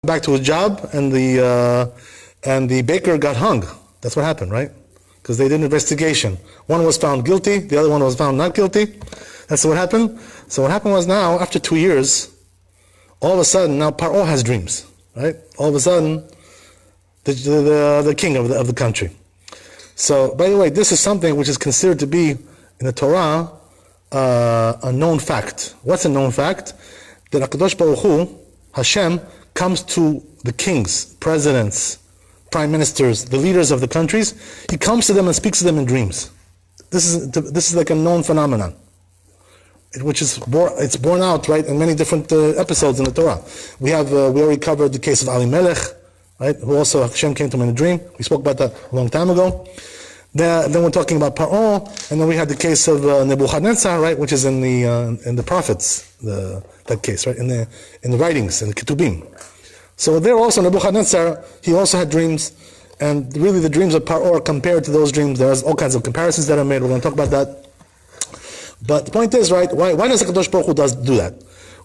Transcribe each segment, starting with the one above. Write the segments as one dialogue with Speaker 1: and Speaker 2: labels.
Speaker 1: back to his job, and the baker got hung. That's what happened, right? Because they did an investigation. One was found guilty, the other one was found not guilty. That's what happened. So what happened was now, after 2 years, all of a sudden, now Paro has dreams, right? All of a sudden, the king of the country. So, by the way, this is something which is considered to be, in the Torah, a known fact. What's a known fact? That HaKadosh Baruch Hu, Hashem, comes to the kings, presidents, prime ministers, the leaders of the countries. He comes to them and speaks to them in dreams. This is like a known phenomenon, which is it's borne out, right, in many different episodes in the Torah. We already covered the case of Ali Melech, right, who also Hashem came to him in a dream. We spoke about that a long time ago. Then we're talking about Paro, and then we had the case of Nebuchadnezzar, right, which is in the prophets, that case, right, in the writings, in the Ketubim. So there also, Nebuchadnezzar, he also had dreams, and really the dreams of Paro are compared to those dreams. There's all kinds of comparisons that are made. We're going to talk about that. But the point is, right, why does HaKadosh Baruch Hu do that?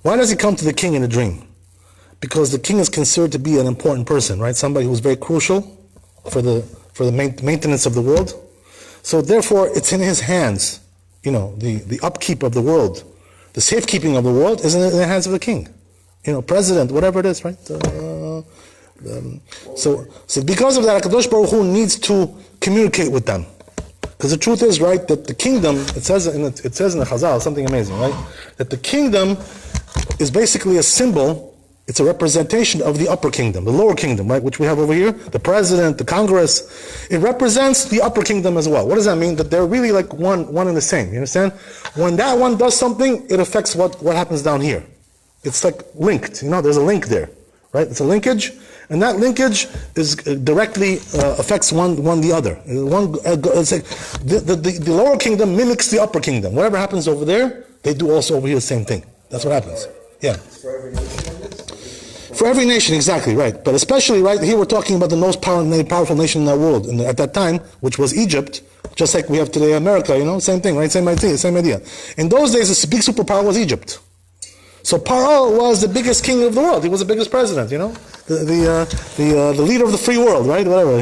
Speaker 1: Why does he come to the king in a dream? Because the king is considered to be an important person, right? Somebody who's very crucial for the maintenance of the world. So therefore, it's in his hands. The upkeep of the world, the safekeeping of the world is in the hands of the king. President, whatever it is, right? So because of that, HaKadosh Baruch Hu needs to communicate with them. Because the truth is, right, that the kingdom, it says in the Chazal, something amazing, right? That the kingdom is basically a symbol. It's a representation of the upper kingdom, the lower kingdom, right, which we have over here, the president, the Congress. It represents the upper kingdom as well. What does that mean? That they're really like one and the same. You understand? When that one does something, it affects what happens down here. It's like linked. There's a link there, right? It's a linkage, and that linkage is directly affects one the other. It's like the lower kingdom mimics the upper kingdom. Whatever happens over there, they do also over here the same thing. That's what happens. Yeah. For every nation, exactly, right. But especially, right, here we're talking about the most powerful nation in the world at that time, which was Egypt, just like we have today America, same thing, right? Same idea. In those days, the big superpower was Egypt. So Paro was the biggest king of the world. He was the biggest president, the leader of the free world, right? Whatever,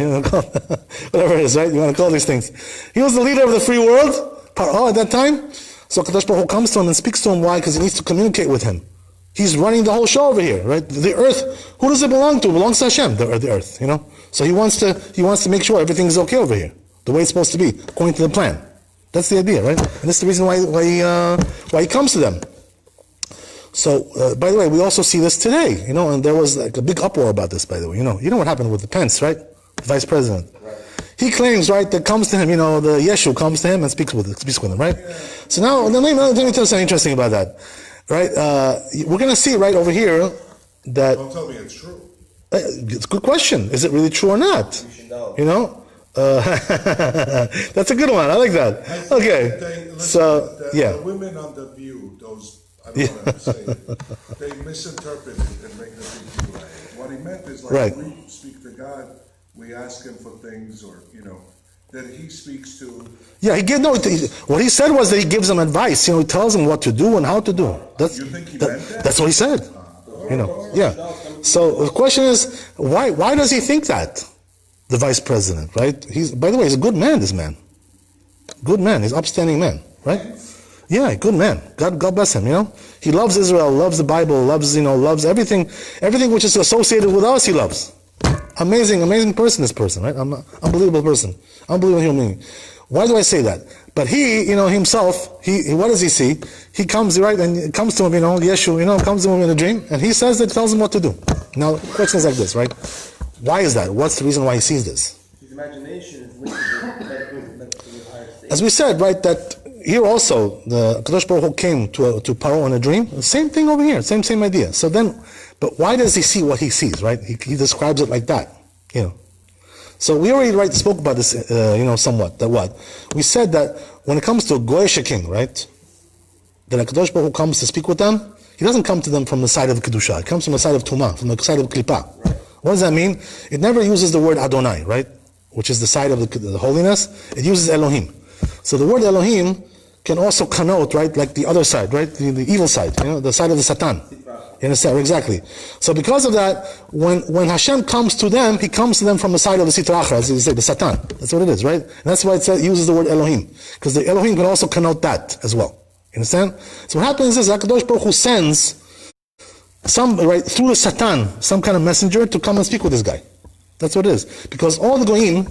Speaker 1: whatever it is, right? You want to call these things. He was the leader of the free world, Paro at that time. So Kadosh Baruch Hu comes to him and speaks to him. Why? Because he needs to communicate with him. He's running the whole show over here, right? The earth, who does it belong to? It belongs to Hashem, the earth, So he wants to make sure everything is okay over here, the way it's supposed to be, according to the plan. That's the idea, right? And that's the reason why he comes to them. So, by the way, we also see this today, and there was like a big uproar about this, by the way. You know what happened with the Pence, right? The vice president. Right. He claims, right, that comes to him, the Yeshu comes to him and speaks with him, right? Yeah. So now, let me tell you something interesting about that. Right, we're going to see right over here that.
Speaker 2: Don't tell me it's true.
Speaker 1: It's a good question. Is it really true or not?
Speaker 2: You should know.
Speaker 1: That's a good one. I like that. Okay.
Speaker 2: The women on the View, those I don't want to say it, they misinterpret it and make the big deal. What he meant is like we speak to God, we ask Him for things, or that He speaks to. Yeah,
Speaker 1: what he said was that he gives them advice. He tells them what to do and how to do.
Speaker 2: You think he meant that?
Speaker 1: That's what he said. Yeah. So the question is, why does he think that? The vice president, right? By the way, he's a good man. This man, good man. He's an upstanding man, right? Yeah, good man. God bless him. He loves Israel, loves the Bible, loves everything which is associated with us. He loves. Amazing person. This person, right? Unbelievable person, unbelievable human being. Why do I say that? But he, himself, he what does he see? He comes, right, and it comes to him, Yeshu, comes to him in a dream, and he tells him what to do. Now, the question is like this, right? Why is that? What's the reason why he sees this?
Speaker 3: His imagination is linked to the higher state.
Speaker 1: As we said, right, that here also, the Kadosh Baruch Hu came to Paro in a dream. Same thing over here, same idea. So then, but why does he see what he sees, right? He describes it like that, So we already spoke about this, somewhat. That what? We said that when it comes to a Goyish king, right? That HaKadosh Baruch Hu comes to speak with them, he doesn't come to them from the side of Kedusha. He comes from the side of Tumah, from the side of Klippa. Right. What does that mean? It never uses the word Adonai, right? Which is the side of the holiness. It uses Elohim. So the word Elohim can also connote, right, like the other side, right, the evil side, the side of the Satan. You understand? Exactly. So because of that, when Hashem comes to them, He comes to them from the side of the Sitra Achra, as you say, the Satan. That's what it is, right? And that's why it uses the word Elohim, because the Elohim can also connote that as well. You understand? So what happens is HaKadosh Baruch Hu sends through the Satan, some kind of messenger to come and speak with this guy. That's what it is. Because all the Goyim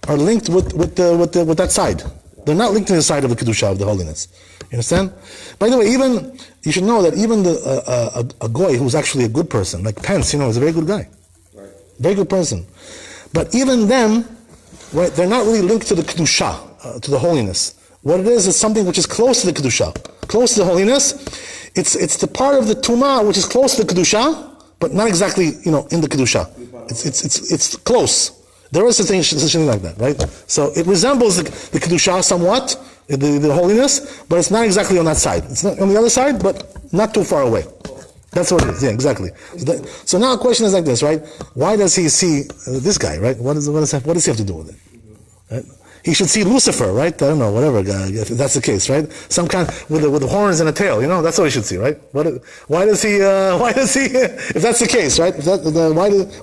Speaker 1: are linked with that side. They're not linked to the side of the Kedusha, of the holiness. You understand? By the way, you should know that even a Goy who's actually a good person, like Pence, is a very good guy. Right. Very good person. But even them, right, they're not really linked to the Kedusha, to the holiness. What it is something which is close to the Kedusha, close to the holiness. It's the part of the Tumah which is close to the Kedusha, but not exactly, in the Kedusha. It's close. There is such a thing like that, right? So it resembles the Kedusha somewhat, the holiness, but it's not exactly on that side. It's not on the other side, but not too far away. That's what it is. Yeah, exactly. So now the question is like this, right? Why does he see this guy, right? What does he have to do with it? Right? He should see Lucifer, right? I don't know, whatever, if that's the case, right? Some kind with the horns and a tail, that's what he should see, right? Why does he, if that's the case, right?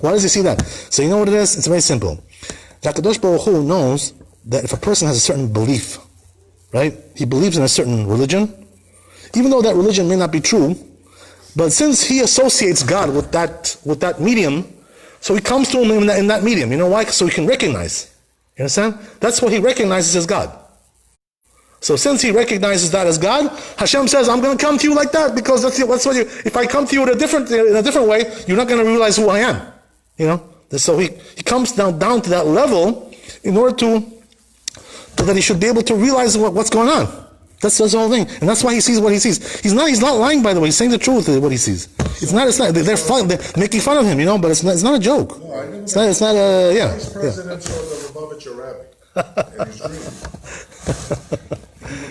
Speaker 1: Why does he see that? So you know what it is? It's very simple. HaKadosh Baruch Hu knows that if a person has a certain belief, right? He believes in a certain religion, even though that religion may not be true, but since he associates God with that medium, so he comes to him in that medium. You know why? So he can recognize. You understand? That's what he recognizes as God. So since he recognizes that as God, Hashem says, I'm going to come to you like that, because that's what if I come to you in a different way, you're not going to realize who I am. So he comes down to that level in order that he should be able to realize what's going on. That's the whole thing. And that's why he sees what he sees. He's not lying, by the way. He's saying the truth of what he sees. It's not, they're making fun of him, but it's not a joke.
Speaker 2: No, I never
Speaker 1: it's not, yeah.
Speaker 2: Vice President saw the Lubavitcher Rabbi in his dream.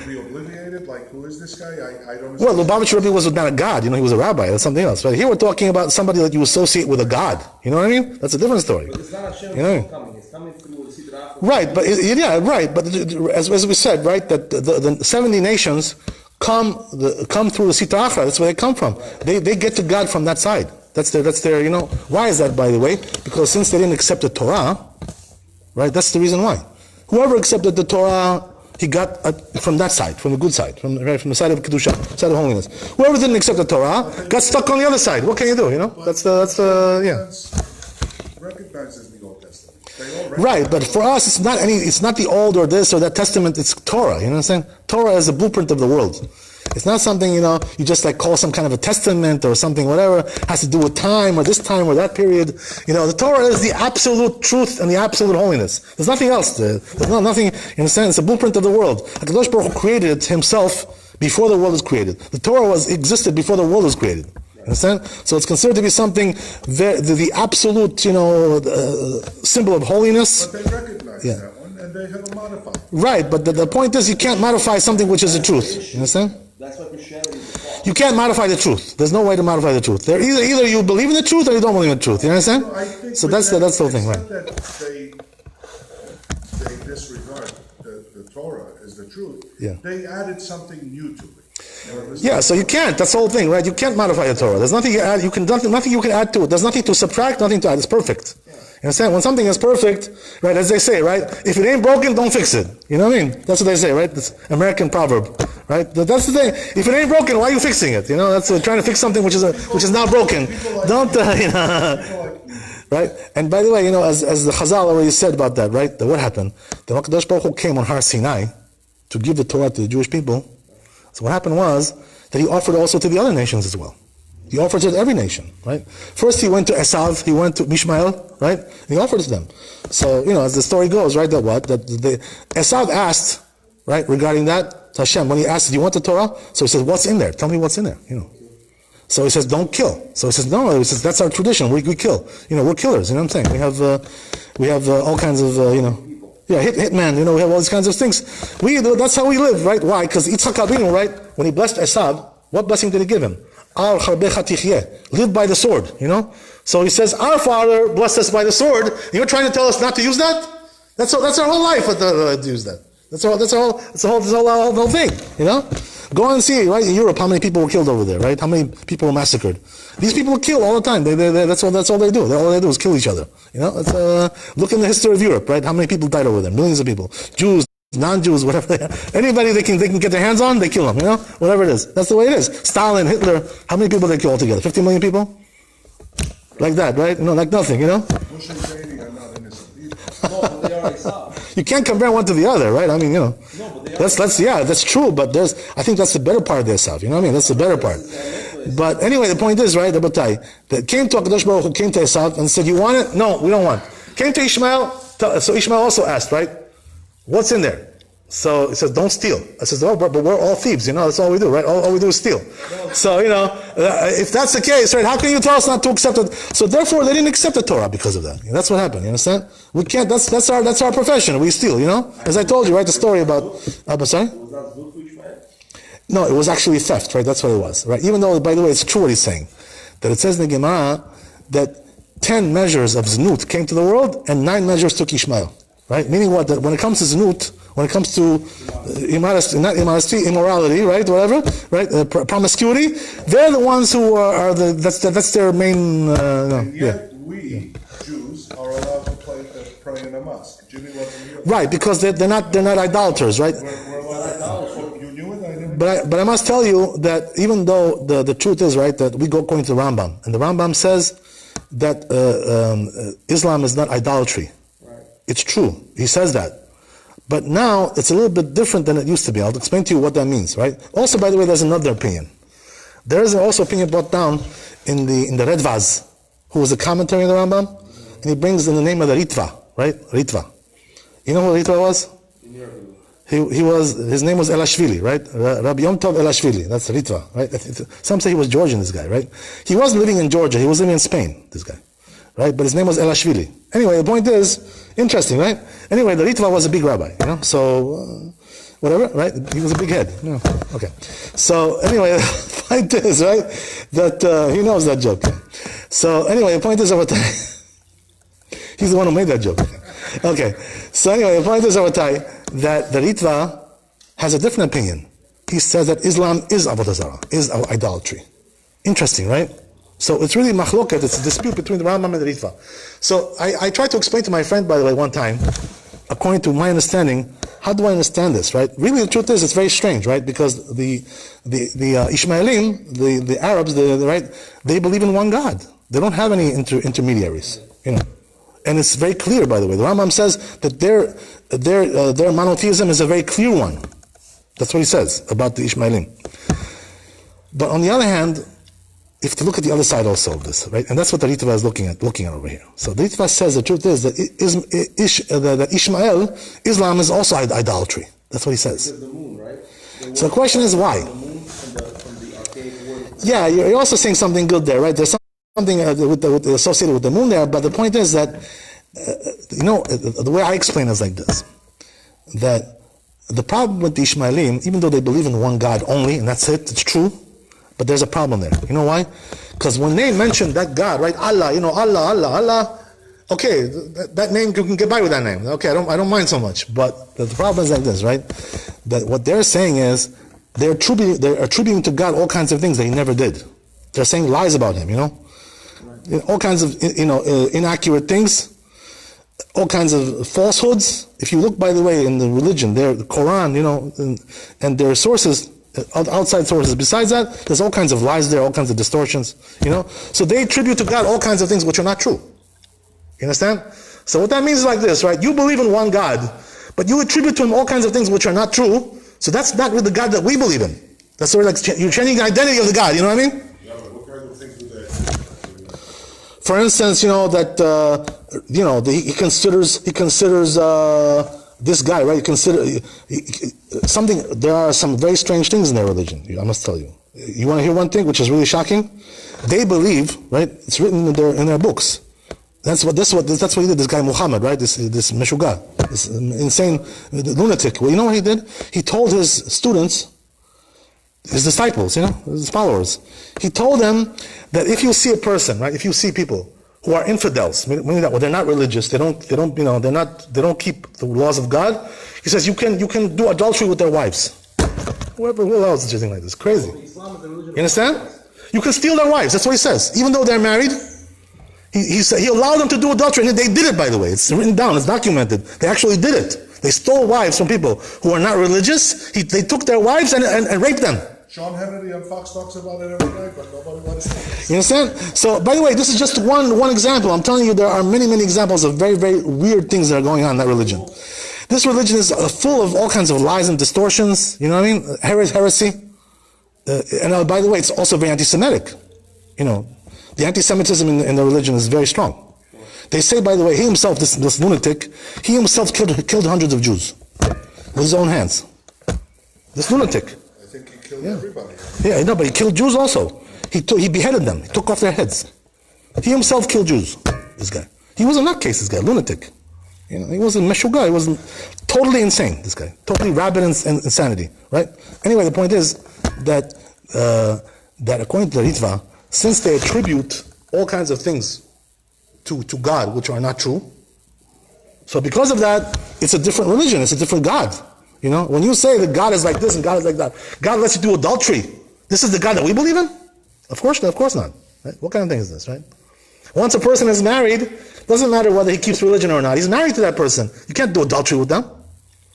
Speaker 2: He would be obliviated, like, who is this guy? I don't know.
Speaker 1: Well, Lubavitcher Rabbi was not a god, he was a rabbi, that's something else. But here we're talking about somebody that you associate with a god. You know what I mean? That's a different story.
Speaker 3: But it's not Hashem coming, it's coming through Sidra.
Speaker 1: Right, but but as we said, right, that the 70 nations come through the Sitra Achra. That's where they come from. Right. They get to God from that side. That's their. Why is that, by the way? Because since they didn't accept the Torah, right? That's the reason why. Whoever accepted the Torah, he got from that side, from the good side, from the side of Kedusha, side of holiness. Whoever didn't accept the Torah got stuck on the other side. What can you do? That's
Speaker 2: recognizes the Old Testament.
Speaker 1: Right, but for us, it's not the Old or this or that Testament. It's Torah. You know what I'm saying? Torah is the blueprint of the world. It's not something you just like call some kind of a testament or something, whatever has to do with time or this time or that period. The Torah is the absolute truth and the absolute holiness. There's nothing else. There's nothing. In a sense, it's a blueprint of the world. HaKadosh Baruch Hu created it Himself before the world was created. The Torah existed before the world was created. Understand? So it's considered to be something, the absolute, symbol of holiness.
Speaker 2: But they recognize that one, and they have a modifier.
Speaker 1: Right, but the point is, you can't modify something which is the truth. You understand?
Speaker 3: That's what Christianity is about.
Speaker 1: You can't modify the truth. There's no way to modify the truth. Either you believe in the truth or you don't believe in the truth. You understand? So that's the whole thing, right?
Speaker 2: That they disregard the Torah as the truth.
Speaker 1: Yeah.
Speaker 2: They added something new to it.
Speaker 1: Yeah, so you can't. That's the whole thing, right? You can't modify the Torah. There's nothing you add. Nothing you can add to it. There's nothing to subtract. Nothing to add. It's perfect. You understand? When something is perfect, right? As they say, right? If it ain't broken, don't fix it. You know what I mean? That's what they say, right? This American proverb, right? That's the thing. If it ain't broken, why are you fixing it? That's trying to fix something which is not broken. Don't right? And by the way, as the Chazal already said about that, right? What happened? The HaKadosh Baruch Hu came on Har Sinai to give the Torah to the Jewish people. So what happened was that he offered also to the other nations as well. He offered to every nation, right? First he went to Esav, he went to Mishmael, right? And he offered to them. So, as the story goes, right, Esav asked, right, regarding that, to Hashem, when he asked, do you want the Torah? So he says, what's in there? Tell me what's in there, So he says, don't kill. So he says, no, he says, that's our tradition, we kill. We're killers, you know what I'm saying? We have all kinds of, hitman, we have all these kinds of things. That's how we live, right? Why? Because Yitzchak Avinu, right, when he blessed Esav, what blessing did he give him? Live by the sword, So he says, our father blessed us by the sword. You're trying to tell us not to use that? That's our whole life to use that. That's all. That's the whole thing. Go and see, right, in Europe, how many people were killed over there, right? How many people were massacred? These people were killed all the time. That's all they do. All they do is kill each other. Look in the history of Europe, right? How many people died over there? Millions of people. Jews, non-Jews, whatever. Anybody they can get their hands on, they kill them. Whatever it is. That's the way it is. Stalin, Hitler. How many people they kill altogether? 50 million people. Like that, right? Like nothing.
Speaker 2: Bush and Cheney are not innocent either.
Speaker 3: No, but they are Islam.
Speaker 1: You can't compare one to the other, right? I mean,
Speaker 3: No, but they are.
Speaker 1: that's true, but I think that's the better part of their self. You know what I mean? That's the better part. But anyway, the point is, right, Rabbi, that came to HaKadosh Baruch Hu, came to Esav and said, you want it? No, we don't want it. Came to Ishmael, so Ishmael also asked, right, what's in there? So he says, don't steal. I says, oh, but we're all thieves, that's all we do, right? All we do is steal. So, if that's the case, right, how can you tell us not to accept it? So therefore, they didn't accept the Torah because of that. That's what happened, you understand? We can't, that's our profession, we steal, As I told you, right, the story about, sorry?
Speaker 3: Was that good for Ishmael?
Speaker 1: No, it was actually theft, right? That's what it was, right? Even though, by the way, it's true what he's saying. That it says in the Gemara that 10 measures of znut came to the world and 9 measures took Ishmael, right? Meaning what? That when it comes to znut, when it comes to immorality, right? Whatever, right? Promiscuity, they're the ones who are that's their main.
Speaker 2: And yet we Jews are allowed to pray in a mosque. Jimmy wasn't here.
Speaker 1: Right, because they're not idolaters, right?
Speaker 2: We're allowed idolaters. You knew it. I didn't.
Speaker 1: But I must tell you that even though the truth is, right, that we go according to the Rambam, and the Rambam says that Islam is not idolatry.
Speaker 3: Right.
Speaker 1: It's true. He says that. But now it's a little bit different than it used to be. I'll explain to you what that means, right? Also, by the way, there's another opinion. There is also opinion brought down in the Redvaz, who was a commentary on the Rambam, and he brings in the name of the Ritva, right? Ritva. You know who Ritva was? His name was Elashvili, right? Rabbi Yom Tov Elashvili. That's Ritva, right? Some say he was Georgian, this guy, right? He wasn't living in Georgia. He was living in Spain, this guy, right? But his name was Elashvili. Anyway, the point is, interesting, right? Anyway, the Ritva was a big rabbi, so, whatever, right? He was a big head. Okay. So, anyway, the point is, right, that he knows that joke. So, anyway, the point is, he's the one who made that joke. Okay. So, anyway, the point is, that the Ritva has a different opinion. He says that Islam is Avodah Zarah, is idolatry. Interesting, right? So it's really machloket, it's a dispute between the Rambam and the Ritva. So I tried to explain to my friend, by the way, one time, according to my understanding, how do I understand this, right? Really, the truth is, it's very strange, right? Because the Ishmaelim, the Arabs, right, they believe in one God. They don't have any intermediaries, And it's very clear, by the way. The Rambam says that their monotheism is a very clear one. That's what he says about the Ishmaelim. But on the other hand, if to look at the other side also of this, right? And that's what the Ritva is looking at over here. So the Ritva says the truth is that Ishmael, Islam is also idolatry. That's what he says.
Speaker 3: The moon, right?
Speaker 1: So the question is why?
Speaker 3: The moon from the archaic world.
Speaker 1: Yeah, you're also saying something good there, right? There's something associated with the moon there, but the point is that, the way I explain it is like this, that the problem with the Ishmaelim, even though they believe in one God only, and that's it, it's true, but there's a problem there. You know why? Because when they mention that God, right, Allah, Allah, okay, that name, you can get by with that name. Okay, I don't mind so much. But the problem is like this, right? That what they're saying is, they're attributing to God all kinds of things that he never did. They're saying lies about him, all kinds of, inaccurate things, all kinds of falsehoods. If you look, by the way, in the religion, the Quran, and their sources, outside sources. Besides that, there's all kinds of lies there, all kinds of distortions, So they attribute to God all kinds of things which are not true. You understand? So what that means is like this, right? You believe in one God, but you attribute to him all kinds of things which are not true. So that's not really the God that we believe in. That's sort of like you're changing the identity of the God. You know what I mean?
Speaker 2: Yeah, but what kind of things do they?
Speaker 1: For instance, he considers this guy, right? There are some very strange things in their religion, I must tell you. You want to hear one thing which is really shocking? They believe, right? It's written in their books. That's what he did. This guy Muhammad, right? This Meshuggah, this insane lunatic. Well, you know what he did? He told his students, his disciples, his followers. He told them that if you see a person, right? If you see people who are infidels, meaning that they're not religious, they don't keep the laws of God. He says you can do adultery with their wives. Who else is doing like this? Crazy. You understand? You can steal their wives. That's what he says. Even though they're married, he allowed them to do adultery, and they did it. By the way, it's written down, it's documented. They actually did it. They stole wives from people who are not religious. They took their wives and raped them.
Speaker 2: Sean Hannity on Fox talks about it every night, but nobody wants to.
Speaker 1: You understand? So, by the way, this is just one example. I'm telling you, there are many, many examples of very, very weird things that are going on in that religion. This religion is full of all kinds of lies and distortions. You know what I mean? Heresy. And by the way, it's also very anti-Semitic. The anti-Semitism in the religion is very strong. They say, by the way, he himself, this lunatic, he himself killed hundreds of Jews with his own hands. This lunatic.
Speaker 2: I think he killed everybody.
Speaker 1: Yeah, no, but he killed Jews also. He beheaded them. He took off their heads. He himself killed Jews. This guy. He was a nutcase. This guy, lunatic. He wasn't meshuggah. He wasn't totally insane. This guy, totally rabid insanity. Right? Anyway, the point is that according to the Ritva, since they attribute all kinds of things to God which are not true, so because of that, it's a different religion. It's a different God. When you say that God is like this and God is like that, God lets you do adultery. This is the God that we believe in? Of course not. Right? What kind of thing is this, right? Once a person is married, doesn't matter whether he keeps religion or not. He's married to that person. You can't do adultery with them.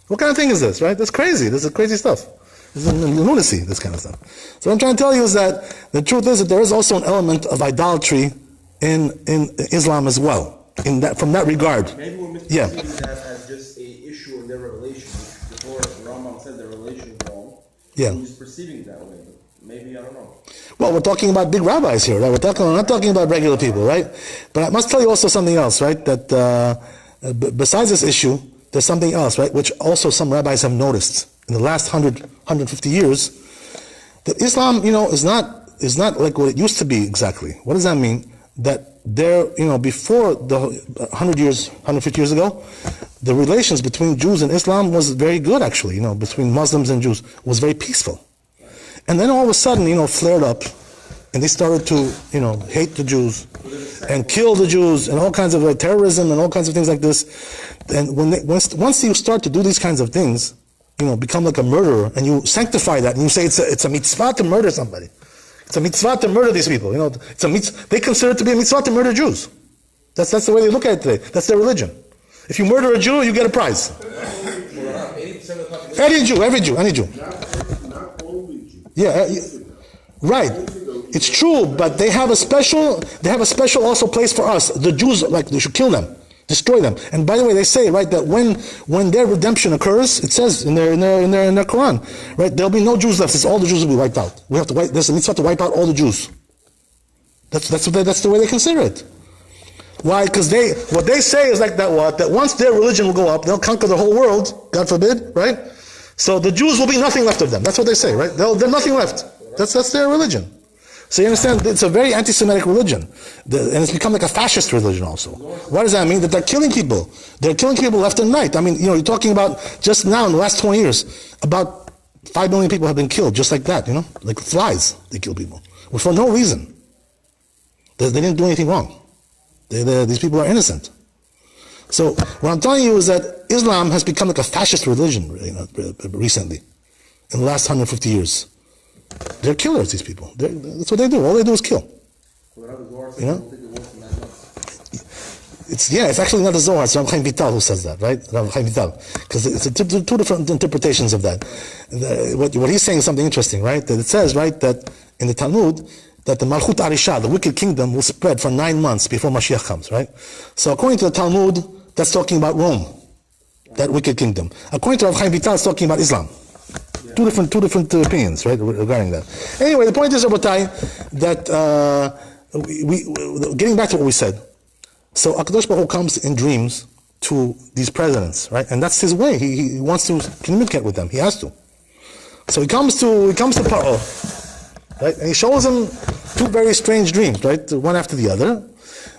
Speaker 1: What kind of thing is this, right? That's crazy. This is crazy stuff. This is lunacy, this kind of stuff. So what I'm trying to tell you is that the truth is that there is also an element of idolatry in Islam as well, from that regard.
Speaker 3: Maybe we're misperceiving that as just a issue in their revelation. Before Rambam said their relation is wrong.
Speaker 1: Yeah.
Speaker 3: He's perceiving it that way, but maybe, I don't know.
Speaker 1: Well, we're talking about big rabbis here, right? We're not talking about regular people, right? But I must tell you also something else, right? That besides this issue, there's something else, right? Which also some rabbis have noticed in the last 150 years, that Islam, is not like what it used to be exactly. What does that mean? That before the 150 years ago, the relations between Jews and Islam was very good, actually. Between Muslims and Jews was very peaceful. And then all of a sudden, flared up, and they started to, hate the Jews and kill the Jews and all kinds of terrorism and all kinds of things like this. And once you start to do these kinds of things, become like a murderer, and you sanctify that, and you say it's a mitzvah to murder somebody. It's a mitzvah to murder these people. It's a mitzvah. They consider it to be a mitzvah to murder Jews. That's the way they look at it today. That's their religion. If you murder a Jew, you get a prize. Any Jew.
Speaker 2: Not only Jews.
Speaker 1: Yeah, right. It's true, but they have a special also place for us. The Jews, like, they should kill them, destroy them. And by the way, they say, right, that when their redemption occurs, it says in their Quran, right, there'll be no Jews left. It's all the Jews will be wiped out. There's a mitzvah to wipe out all the Jews. That's the way they consider it. Why? Because what they say is like that once their religion will go up, they'll conquer the whole world, God forbid, right? So the Jews will be nothing left of them. That's what they say, right? They're nothing left. That's their religion. So you understand, it's a very anti-Semitic religion. And it's become like a fascist religion also. What does that mean? That they're killing people. They're killing people left and right. I mean, you're talking about, just now in the last 20 years, about 5 million people have been killed, just like that, like flies, they kill people. Well, for no reason. They didn't do anything wrong. These people are innocent. So what I'm telling you is that Islam has become like a fascist religion recently, in the last 150 years. They're killers, these people. That's what they do. All they do is kill. It's actually not the Zohar. It's Rabbi Chaim Vital who says that, right? Rabbi Chaim Vital. Because it's two different interpretations of that. What he's saying is something interesting, right? That it says, right, that in the Talmud, that the Malchut Arisha, the wicked kingdom, will spread for 9 months before Mashiach comes, right? So according to the Talmud, that's talking about Rome, that wicked kingdom. According to Rabbi Chaim Vital, it's talking about Islam. Two different opinions, right, regarding that. Anyway, the point is, Rabbi, that getting back to what we said. So HaKadosh Baruch Hu comes in dreams to these presidents, right? And that's his way. He wants to communicate with them. He has to. So he comes to Paro, right? And he shows him 2 very strange dreams, right? One after the other,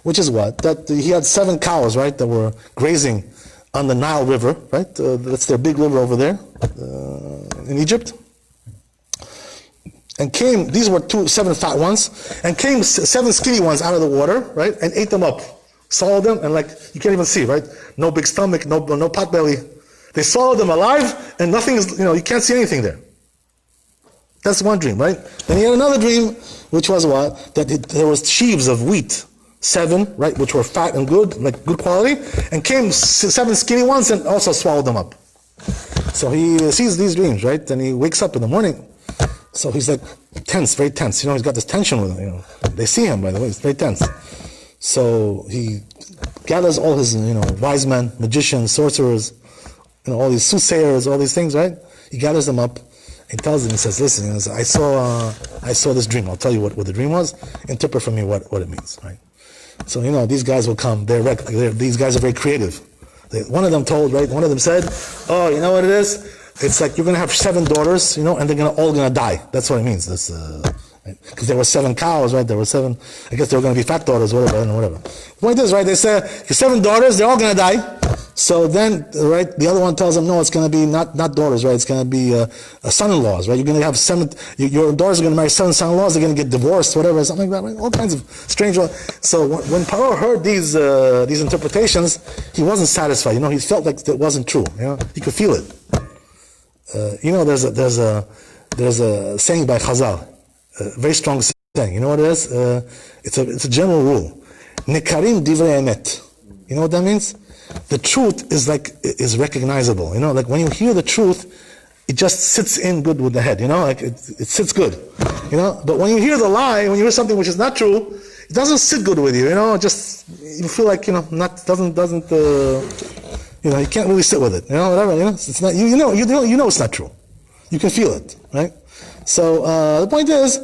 Speaker 1: which is what? That he had 7 cows, right, that were grazing on the Nile River, right? That's their big river over there in Egypt. and came, these were 7 fat ones, and came 7 skinny ones out of the water, right, and ate them up. Swallowed them, and like, you can't even see, right? No big stomach, no pot belly. They swallowed them alive, and nothing is, you can't see anything there. That's one dream, right? Then he had another dream, which was what? That there was sheaves of wheat, 7, right, which were fat and good, like good quality, and came 7 skinny ones and also swallowed them up. So he sees these dreams, right? And he wakes up in the morning. So he's like tense, very tense. He's got this tension with him. They see him, by the way. It's very tense. So he gathers all his, wise men, magicians, sorcerers, all these soothsayers, all these things, right? He gathers them up. He tells them, he says, listen, I saw this dream. I'll tell you what the dream was. Interpret for me what it means, right? So, these guys will come. These guys are very creative. One of them said, oh, you know what it is? It's like you're going to have 7 daughters, and they're all going to die. That's what it means. Because there were 7 cows, right? There were 7, I guess they were going to be fat daughters, whatever, I don't know, whatever. The point is, right, they said, your 7 daughters, they're all going to die. So then, right, the other one tells them, no, it's going to be not daughters, right? It's going to be son-in-laws, right? You're going to have 7, your daughters are going to marry 7 son-in-laws, they're going to get divorced, whatever, something like that, right? All kinds of strange. So when Paro heard these interpretations, he wasn't satisfied. He felt like it wasn't true. He could feel it. There's a saying by Chazal, a very strong saying. You know what it is? It's a general rule. Nekarim divrei emet. You know what that means? The truth is recognizable. Like when you hear the truth, it just sits in good with the head. Like it sits good. But when you hear the lie, when you hear something which is not true, it doesn't sit good with you. Just you feel like doesn't. You can't really sit with it. Whatever. It's not. You know it's not true. You can feel it, right? So the point is,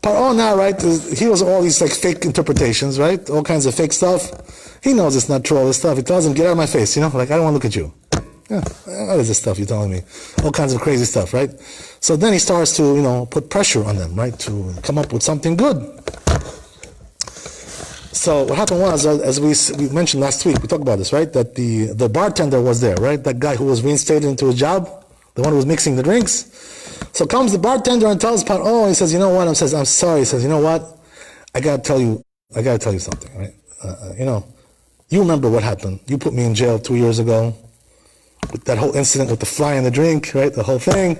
Speaker 1: Paro now, right? He was all these fake interpretations, right? All kinds of fake stuff. He knows it's not true. All this stuff. He tells him, "Get out of my face." Like I don't want to look at you. Yeah, what is this stuff you're telling me? All kinds of crazy stuff, right? So then he starts to put pressure on them, right, to come up with something good. So what happened was, as we mentioned last week, we talked about this, right? That the bartender was there, right? That guy who was reinstated into his job, the one who was mixing the drinks. So comes the bartender and tells Paro, he says, you know what? I'm sorry. He says, you know what? I gotta tell you something, right? You remember what happened. You put me in jail 2 years ago with that whole incident with the fly in the drink, right? The whole thing.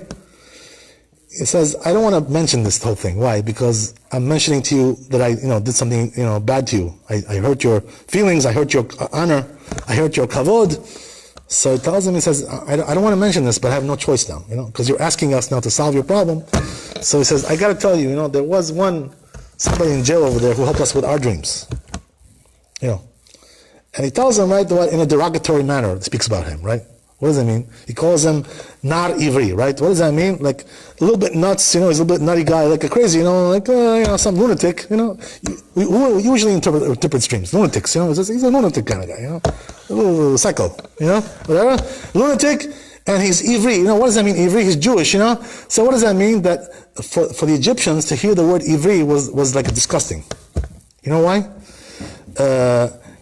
Speaker 1: He says, I don't want to mention this whole thing. Why? Because I'm mentioning to you that I, did something, bad to you. I hurt your feelings. I hurt your honor. I hurt your kavod. So he tells him, he says, I don't want to mention this, but I have no choice now, because you're asking us now to solve your problem. So he says, I got to tell you, there was somebody in jail over there who helped us with our dreams. And he tells him, right, in a derogatory manner, speaks about him, right? What does that mean? He calls him nar ivri, right? What does that mean? Like a little bit nuts, he's a little bit nutty guy, like a crazy, some lunatic, We usually interpret dreams, lunatics, he's a lunatic kind of guy, a little psycho, whatever. Lunatic, and he's ivri. What does that mean, ivri? He's Jewish, So what does that mean? That for the Egyptians to hear the word ivri was like disgusting. You know why?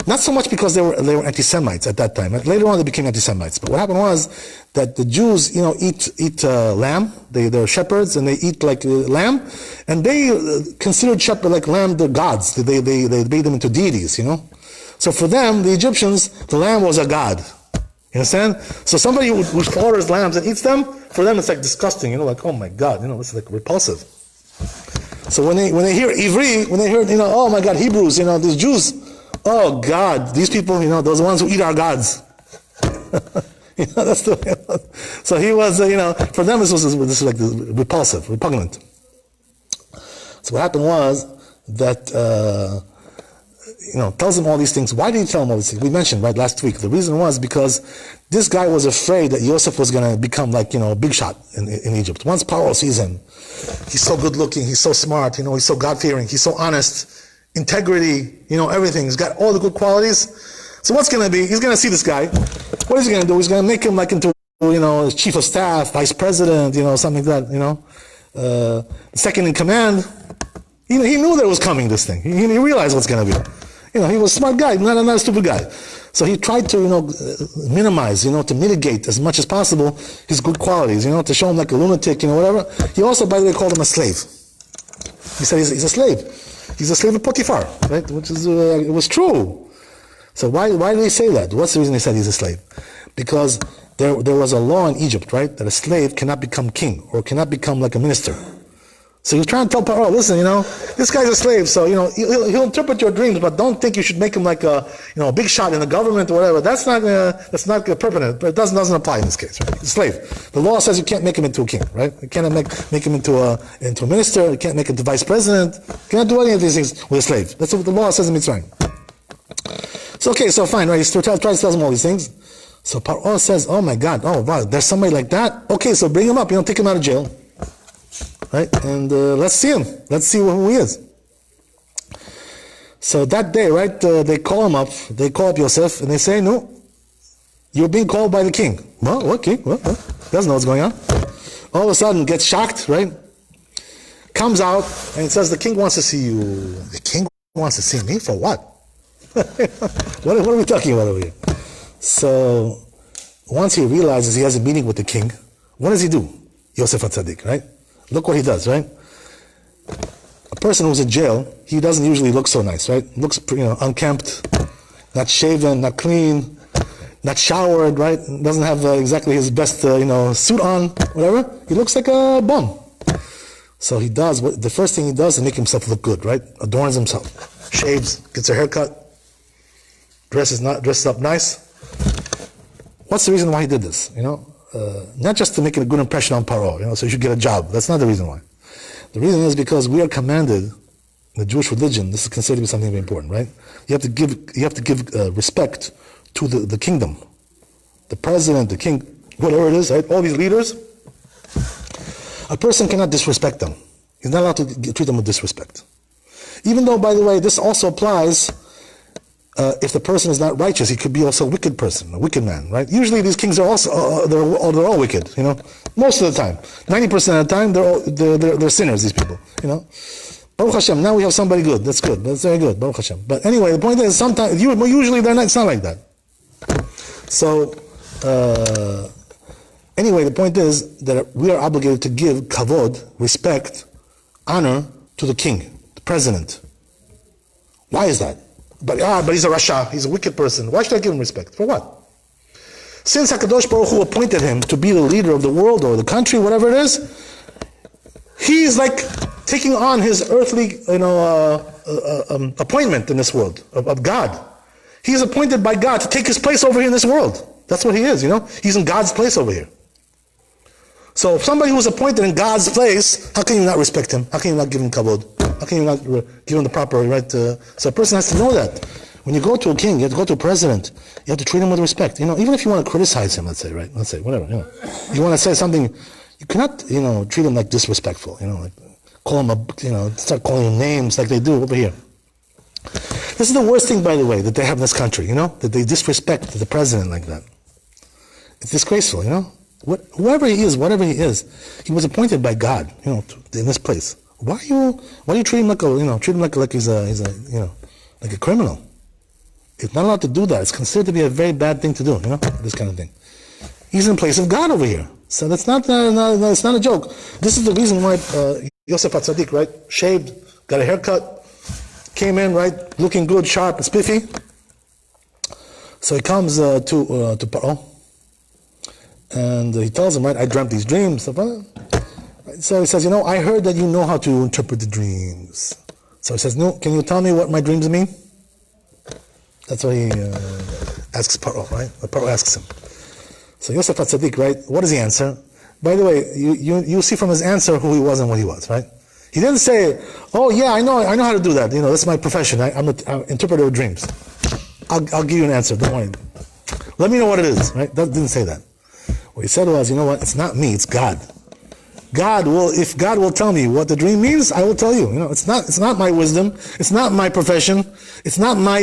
Speaker 1: Not so much because they were anti-Semites at that time. Later on, they became anti-Semites. But what happened was that the Jews, eat lamb. They're shepherds, and they eat lamb, and they considered lamb the gods. They made them into deities. So for them, the Egyptians, the lamb was a god. You understand? So somebody who slaughters lambs and eats them, for them it's disgusting. Oh my God, it's repulsive. So when they hear Ivri, when they hear oh my God, Hebrews, these Jews. Oh God, these people, those ones who eat our gods. That's the way. So he was, for them this was repulsive, repugnant. So what happened was that, tells him all these things. Why did he tell him all these things? We mentioned, right, last week. The reason was because this guy was afraid that Yosef was going to become a big shot in Egypt. Once Paro sees him, he's so good looking, he's so smart, he's so God-fearing, he's so honest. Integrity, everything. He's got all the good qualities. So what's going to be? He's going to see this guy. What is he going to do? He's going to make him into, chief of staff, vice president, something like that, second in command. He knew that it was coming, this thing. He realized what's going to be. He was a smart guy, not a stupid guy. So he tried to, minimize, to mitigate as much as possible his good qualities, to show him like a lunatic, whatever. He also, by the way, called him a slave. He said he's a slave. He's a slave of Potiphar, right? Which is, it was true. So why did he say that? What's the reason he said he's a slave? Because there was a law in Egypt, right, that a slave cannot become king or cannot become like a minister. So he was trying to tell Paro, listen, this guy's a slave, so he'll interpret your dreams, but don't think you should make him like a big shot in the government or whatever. That's not permanent, but it doesn't apply in this case, right? He's a slave. The law says you can't make him into a king, right? You can't make him into a minister. You can't make him into vice president. You cannot do any of these things with a slave. That's what the law says in Mitzrayim. So okay, so fine, right? He tries to tell him all these things. So Paro says, oh my God, oh wow, there's somebody like that? Okay, so bring him up, take him out of jail. Right? And let's see him. Let's see who he is. So that day, right, they call him up. They call up Yosef and they say, no, you're being called by the king. Well, what king? What? Doesn't know what's going on. All of a sudden, gets shocked, right? Comes out and it says, the king wants to see you. The king wants to see me? For what? What are we talking about over here? So once he realizes he has a meeting with the king, what does he do? Yosef HaTzadik, right? Look what he does, right? A person who's in jail, he doesn't usually look so nice, right? Looks, unkempt, not shaven, not clean, not showered, right? Doesn't have exactly his best, suit on, whatever. He looks like a bum. So he does, the first thing he does is make himself look good, right? Adorns himself, shaves, gets a haircut, dresses up nice. What's the reason why he did this, not just to make a good impression on Paro, so you should get a job. That's not the reason why. The reason is because we are commanded, in the Jewish religion, this is considered to be something very important, right? You have to give respect to the kingdom. The president, the king, whatever it is, right? All these leaders. A person cannot disrespect them. He's not allowed to treat them with disrespect. Even though, by the way, this also applies if the person is not righteous, he could be also a wicked person, a wicked man, right? Usually these kings are also, they're all wicked, most of the time. 90% of the time, they're sinners, these people, Baruch Hashem, now we have somebody good. That's good. That's very good, Baruch Hashem. But anyway, the point is, sometimes, usually they're not, it's not like that. So, anyway, the point is that we are obligated to give kavod, respect, honor to the king, the president. Why is that? But he's a Rasha, he's a wicked person. Why should I give him respect? For what? Since HaKadosh Baruch Hu appointed him to be the leader of the world or the country, whatever it is, he's like taking on his earthly, appointment in this world of God. He's appointed by God to take his place over here in this world. That's what he is, He's in God's place over here. So if somebody who's appointed in God's place, how can you not respect him? How can you not give him kavod? How can you not give him the proper right? So a person has to know that. When you go to a king, you have to go to a president, you have to treat him with respect. Even if you want to criticize him, let's say, right? Let's say, whatever, You want to say something, you cannot, treat him like disrespectful, like call him start calling him names like they do over here. This is the worst thing, by the way, that they have in this country, that they disrespect the president like that. It's disgraceful, whoever he is, whatever he is, he was appointed by God, in this place. Why do you treat him like like he's like a criminal? He's not allowed to do that. It's considered to be a very bad thing to do, this kind of thing. He's in place of God over here. So that's it's not a joke. This is the reason why Yosef HaTzadik, right, shaved, got a haircut, came in, right, looking good, sharp, and spiffy. So he comes to Paro, and he tells him, right, I dreamt these dreams. So he says, I heard that you know how to interpret the dreams. So he says, no, can you tell me what my dreams mean? That's what he asks Paro, right? Paro asks him. So Yosef HaTzadik, right, what does he answer? By the way, you see from his answer who he was and what he was, right? He didn't say, oh yeah, I know how to do that. That's my profession. I'm an interpreter of dreams. I'll give you an answer, don't worry. Let me know what it is, right? That didn't say that. What he said was, what, it's not me, it's God. If God will tell me what the dream means, I will tell you. It's not my wisdom. It's not my profession. It's not my,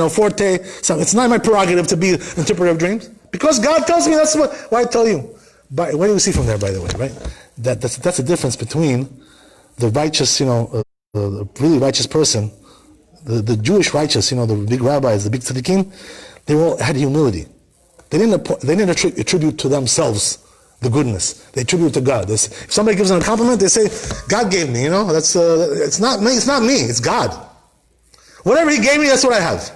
Speaker 1: forte. So it's not my prerogative to be an interpreter of dreams. Because God tells me, that's why I tell you. But what do you see from there, by the way, right? That's the difference between the righteous, the really righteous person, the Jewish righteous, the big rabbis, the big tzaddikim. they all had humility. They didn't attribute to themselves the goodness. They attribute to God. If somebody gives them a compliment, they say, God gave me, that's, it's not me, it's God. Whatever He gave me, that's what I have.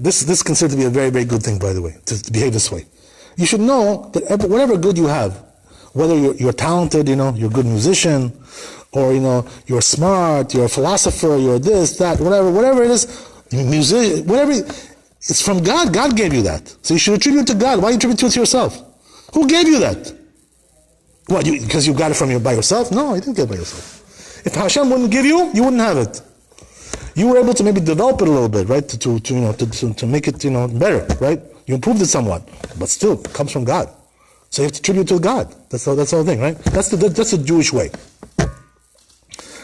Speaker 1: This is considered to be a very, very good thing, by the way, to behave this way. You should know that whatever good you have, whether you're talented, you're a good musician, or you're smart, you're a philosopher, you're this, that, whatever it is, musician, whatever, it's from God. God gave you that. So you should attribute it to God. Why attribute it to yourself? Who gave you that? What, because you got it by yourself? No, you didn't get it by yourself. If Hashem wouldn't give you wouldn't have it. You were able to maybe develop it a little bit, right? To make it, better, right? You improved it somewhat, but still, it comes from God. So you have to attribute to God. That's the whole thing, right? That's the Jewish way.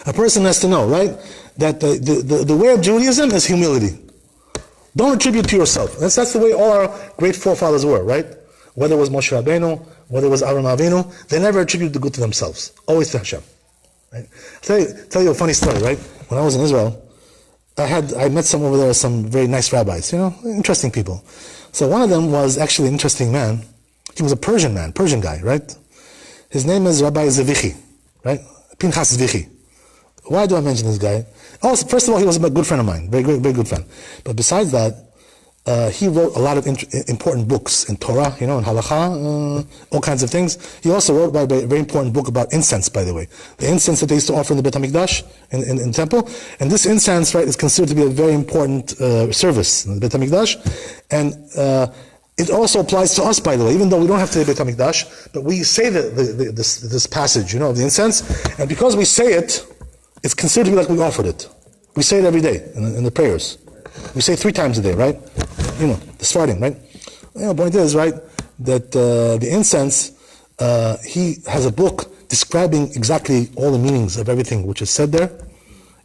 Speaker 1: A person has to know, right, that the way of Judaism is humility. Don't attribute to yourself. That's the way all our great forefathers were, right? Whether it was Moshe Rabbeinu, whether it was Avraham Avinu, they never attributed the good to themselves. Always to Hashem. Right? Tell you a funny story, right? When I was in Israel, I met some over there, some very nice rabbis, interesting people. So one of them was actually an interesting man. He was a Persian guy, right? His name is Rabbi Zevichi, right? Pinchas Zevichi. Why do I mention this guy? Also, first of all, he was a good friend of mine, very good friend. But besides that, he wrote a lot of important books in Torah, in Halakha, all kinds of things. He also wrote a very important book about incense, by the way. The incense that they used to offer in the Beit HaMikdash, in the temple. And this incense, right, is considered to be a very important service in the Beit HaMikdash. And it also applies to us, by the way, even though we don't have to the Beit HaMikdash, but we say this passage, of the incense. And because we say it, it's considered to be like we offered it. We say it every day in the prayers. We say 3 times a day, right? The starting, right? The point is, right, that the incense, he has a book describing exactly all the meanings of everything which is said there.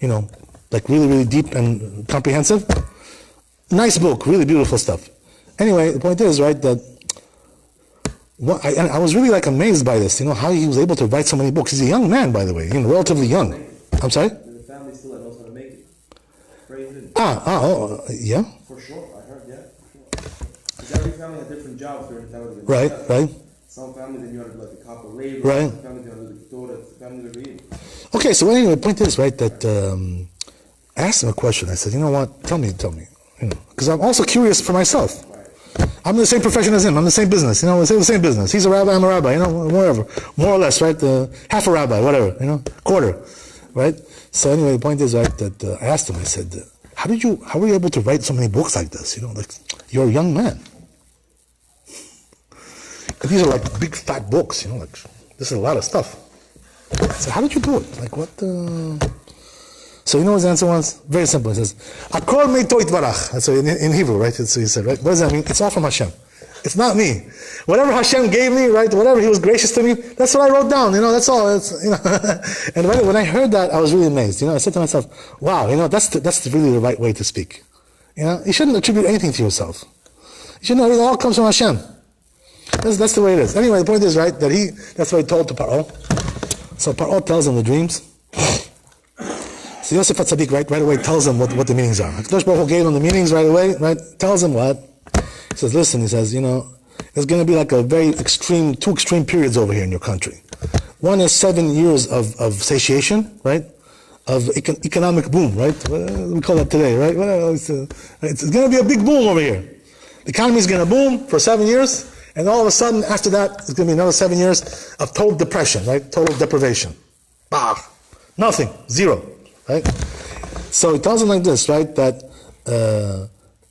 Speaker 1: Like really, really deep and comprehensive. Nice book, really beautiful stuff. Anyway, the point is, right, that I was really like amazed by this, how he was able to write so many books. He's a young man, by the way, relatively young. I'm sorry?
Speaker 3: The family still knows how to make it.
Speaker 1: Yeah?
Speaker 3: For sure, I heard, yeah. Because every family had different jobs during the time.
Speaker 1: Right.
Speaker 3: Some families, then you had like the copper labor.
Speaker 1: Right.
Speaker 3: Some families, you had the daughter, family that read.
Speaker 1: Okay, so anyway, the point is, right, that I asked him a question. I said, you know what, tell me, because I'm also curious for myself. I'm in the same profession as him. I'm in the same business. We say the same business. He's a rabbi. I'm a rabbi. Whatever, more or less, right? Half a rabbi, whatever. Quarter, right? So anyway, the point is, right, that I asked him. I said, how were you able to write so many books like this? Like you're a young man. These are like big fat books. Like this is a lot of stuff. I said, how did you do it? Like what? So what his answer was? Very simple. He says, "Akol meito itvarach." That's in Hebrew, right? So he said, right? What does that mean? It's all from Hashem. It's not me. Whatever Hashem gave me, right? Whatever He was gracious to me, that's what I wrote down. That's all. And when I heard that, I was really amazed. I said to myself, "Wow, that's really the right way to speak." You shouldn't attribute anything to yourself. You should know it all comes from Hashem. That's the way it is. Anyway, the point is, right, that that's what he told to Paro. So Paro tells him the dreams. So Yosef HaTzadik, right away tells him what the meanings are. HaKadosh Baruch Hu gave him the meanings right away, right? Tells him what? He says, listen, he says, there's going to be like a very two extreme periods over here in your country. One is 7 years of satiation, right? Of economic boom, right? We call that today, right? It's going to be a big boom over here. The economy is going to boom for 7 years, and all of a sudden, after that, it's going to be another 7 years of total depression, right? Total deprivation. Bah! Nothing. Zero. Right? So he tells him like this, right? That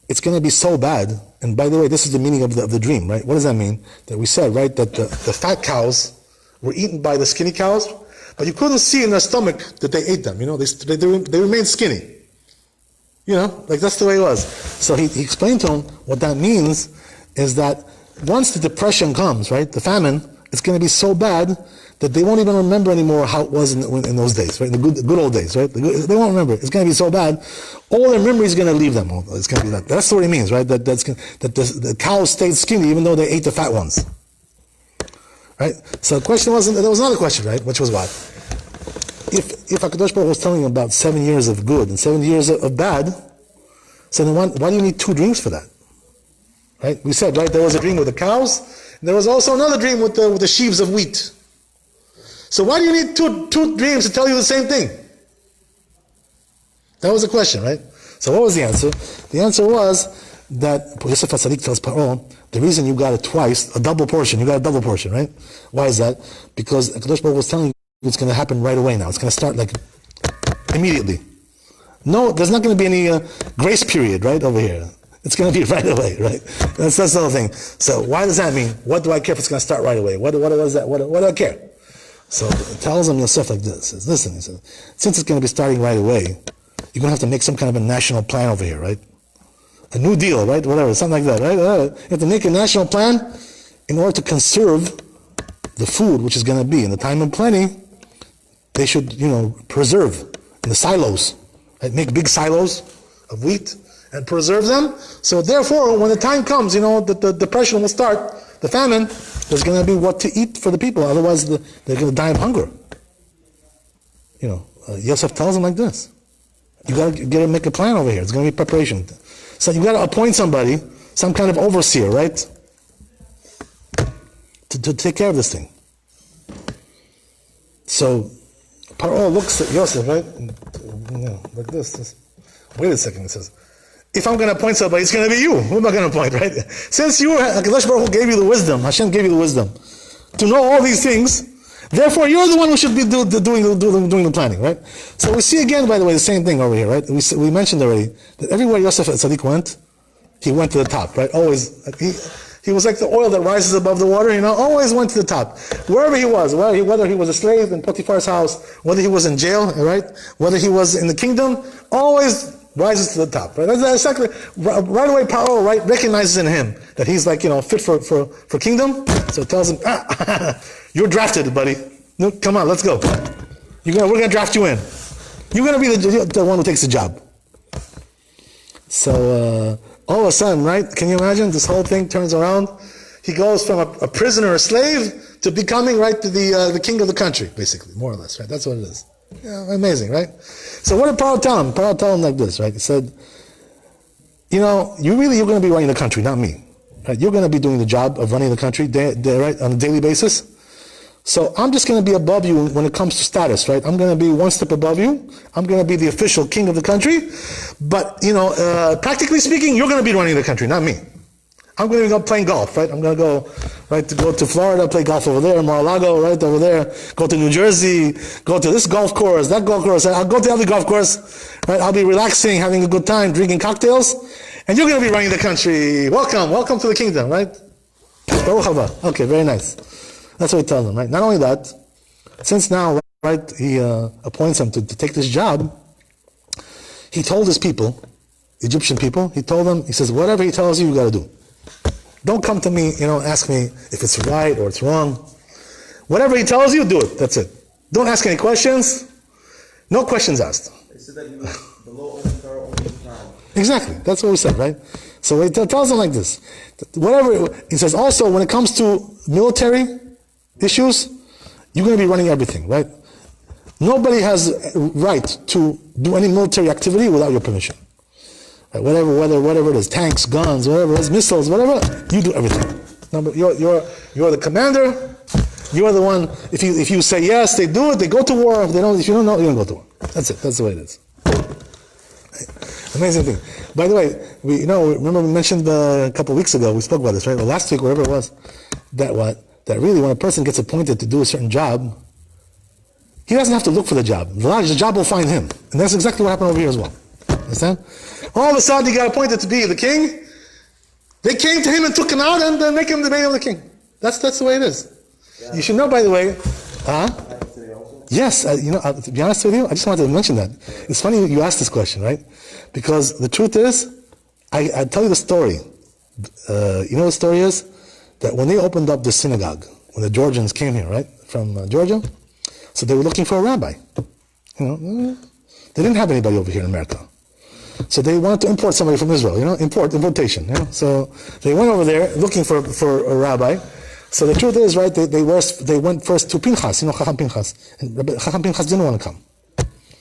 Speaker 1: it's going to be so bad. And by the way, this is the meaning of the dream, right? What does that mean? That we said, right, that the fat cows were eaten by the skinny cows, but you couldn't see in their stomach that they ate them. They remained skinny. Like that's the way it was. So he explained to him what that means is that once the depression comes, right, the famine, it's going to be so bad that they won't even remember anymore how it was in those days, right? The good old days, right? They won't remember. It's going to be so bad. All their memory is going to leave them. It's going to be that. That's what it means, right? That the cows stayed skinny even though they ate the fat ones, right? So the question there was another question, right? Which was what? if HaKadosh Baruch Hu was telling you about 7 years of good and 7 years of bad, so then why do you need 2 dreams for that? Right? We said, right, there was a dream with the cows, and there was also another dream with the sheaves of wheat. So why do you need two dreams to tell you the same thing? That was the question, right? So what was the answer? The answer was that Yosef HaTzadik tells Paro, the reason you got it twice, a double portion, right? Why is that? Because HaKadosh Baruch Hu was telling you it's going to happen right away now. It's going to start like immediately. No, there's not going to be any grace period, right, over here. It's going to be right away, right? That's the whole thing. So why does that mean? What do I care if it's going to start right away? What is that? What do I care? So it tells him Yosef like this. Says, listen, he says, since it's going to be starting right away, you're going to have to make some kind of a national plan over here, right? A New Deal, right? Whatever, something like that, right? You have to make a national plan in order to conserve the food which is going to be. In the time of plenty, they should, preserve in the silos, right? Make big silos of wheat and preserve them. So therefore, when the time comes, that the depression will start, the famine, there's going to be what to eat for the people. Otherwise, they're going to die of hunger. Yosef tells them like this. You got to make a plan over here. It's going to be preparation. So you got to appoint somebody, some kind of overseer, right? To take care of this thing. So Paro looks at Yosef, right? Like this. Wait a second, he says. If I'm going to appoint somebody, it's going to be you. Who am I going to appoint, right? Since HaKadosh Baruch Hu gave you the wisdom, Hashem gave you the wisdom to know all these things, therefore you're the one who should be doing the planning, right? So we see again, by the way, the same thing over here, right? We mentioned already that everywhere Yosef HaTzadik went, he went to the top, right? Always. He was like the oil that rises above the water, always went to the top. Wherever he was, whether he was a slave in Potiphar's house, whether he was in jail, right? Whether he was in the kingdom, always rises to the top, right? That's exactly, right away Paro, right, recognizes in him that he's like, fit for kingdom. So it tells him, you're drafted, buddy. No, come on, let's go. We're going to draft you in. You're going to be the one who takes the job. So, all of a sudden, right, can you imagine? This whole thing turns around. He goes from a prisoner, a slave, to becoming, right, to the king of the country, basically, more or less, right? That's what it is. Yeah, amazing, right? So what did Paro tell him? Paro told him like this, right? He said, you're going to be running the country, not me. Right? You're going to be doing the job of running the country, right, on a daily basis. So I'm just going to be above you when it comes to status, right? I'm going to be one step above you. I'm going to be the official king of the country. But, practically speaking, you're going to be running the country, not me. I'm going to go playing golf, right? I'm going to go, right, to go to Florida, play golf over there, Mar-a-Lago, right, over there. Go to New Jersey, go to this golf course, that golf course. I'll go to the other golf course, right? I'll be relaxing, having a good time, drinking cocktails. And you're going to be running the country. Welcome to the kingdom, right? Baruch haba. Okay, very nice. That's what he tells them, right? Not only that, since now, right, he appoints him to take this job, he told his people, Egyptian people, he says, whatever he tells you, you got to do. Don't come to me, ask me if it's right or it's wrong. Whatever he tells you, do it. That's it. Don't ask any questions. No questions asked.
Speaker 3: They said that he was below Pharaoh, only his crown.
Speaker 1: Exactly. That's what we said, right? So he tells them like this. Whatever, he says also, when it comes to military issues, you're going to be running everything, right? Nobody has a right to do any military activity without your permission. Right? Whatever it is, tanks, guns, whatever it is, missiles, whatever, you do everything. You're the commander. You're the one. If you say yes, they do it. They go to war. If you don't know, you don't go to war. That's it. That's the way it is. Right? Amazing thing. By the way, remember we mentioned a couple of weeks ago. We spoke about this, right? Well, last week, whatever it was, that really, when a person gets appointed to do a certain job, he doesn't have to look for the job. The job will find him, and that's exactly what happened over here as well. Understand? All of a sudden, he got appointed to be the king. They came to him and took him out and made him the king. That's the way it is. Yeah. You should know, by the way. Yes, to be honest with you, I just wanted to mention that. It's funny you asked this question, right? Because the truth is, I tell you the story. The story is that when they opened up the synagogue, when the Georgians came here, right, from Georgia, so they were looking for a rabbi. They didn't have anybody over here in America. So they wanted to import somebody from Israel, importation. So they went over there looking for a rabbi. So the truth is, right, they went first to Pinchas, Chacham Pinchas. And Chacham Pinchas didn't want to come.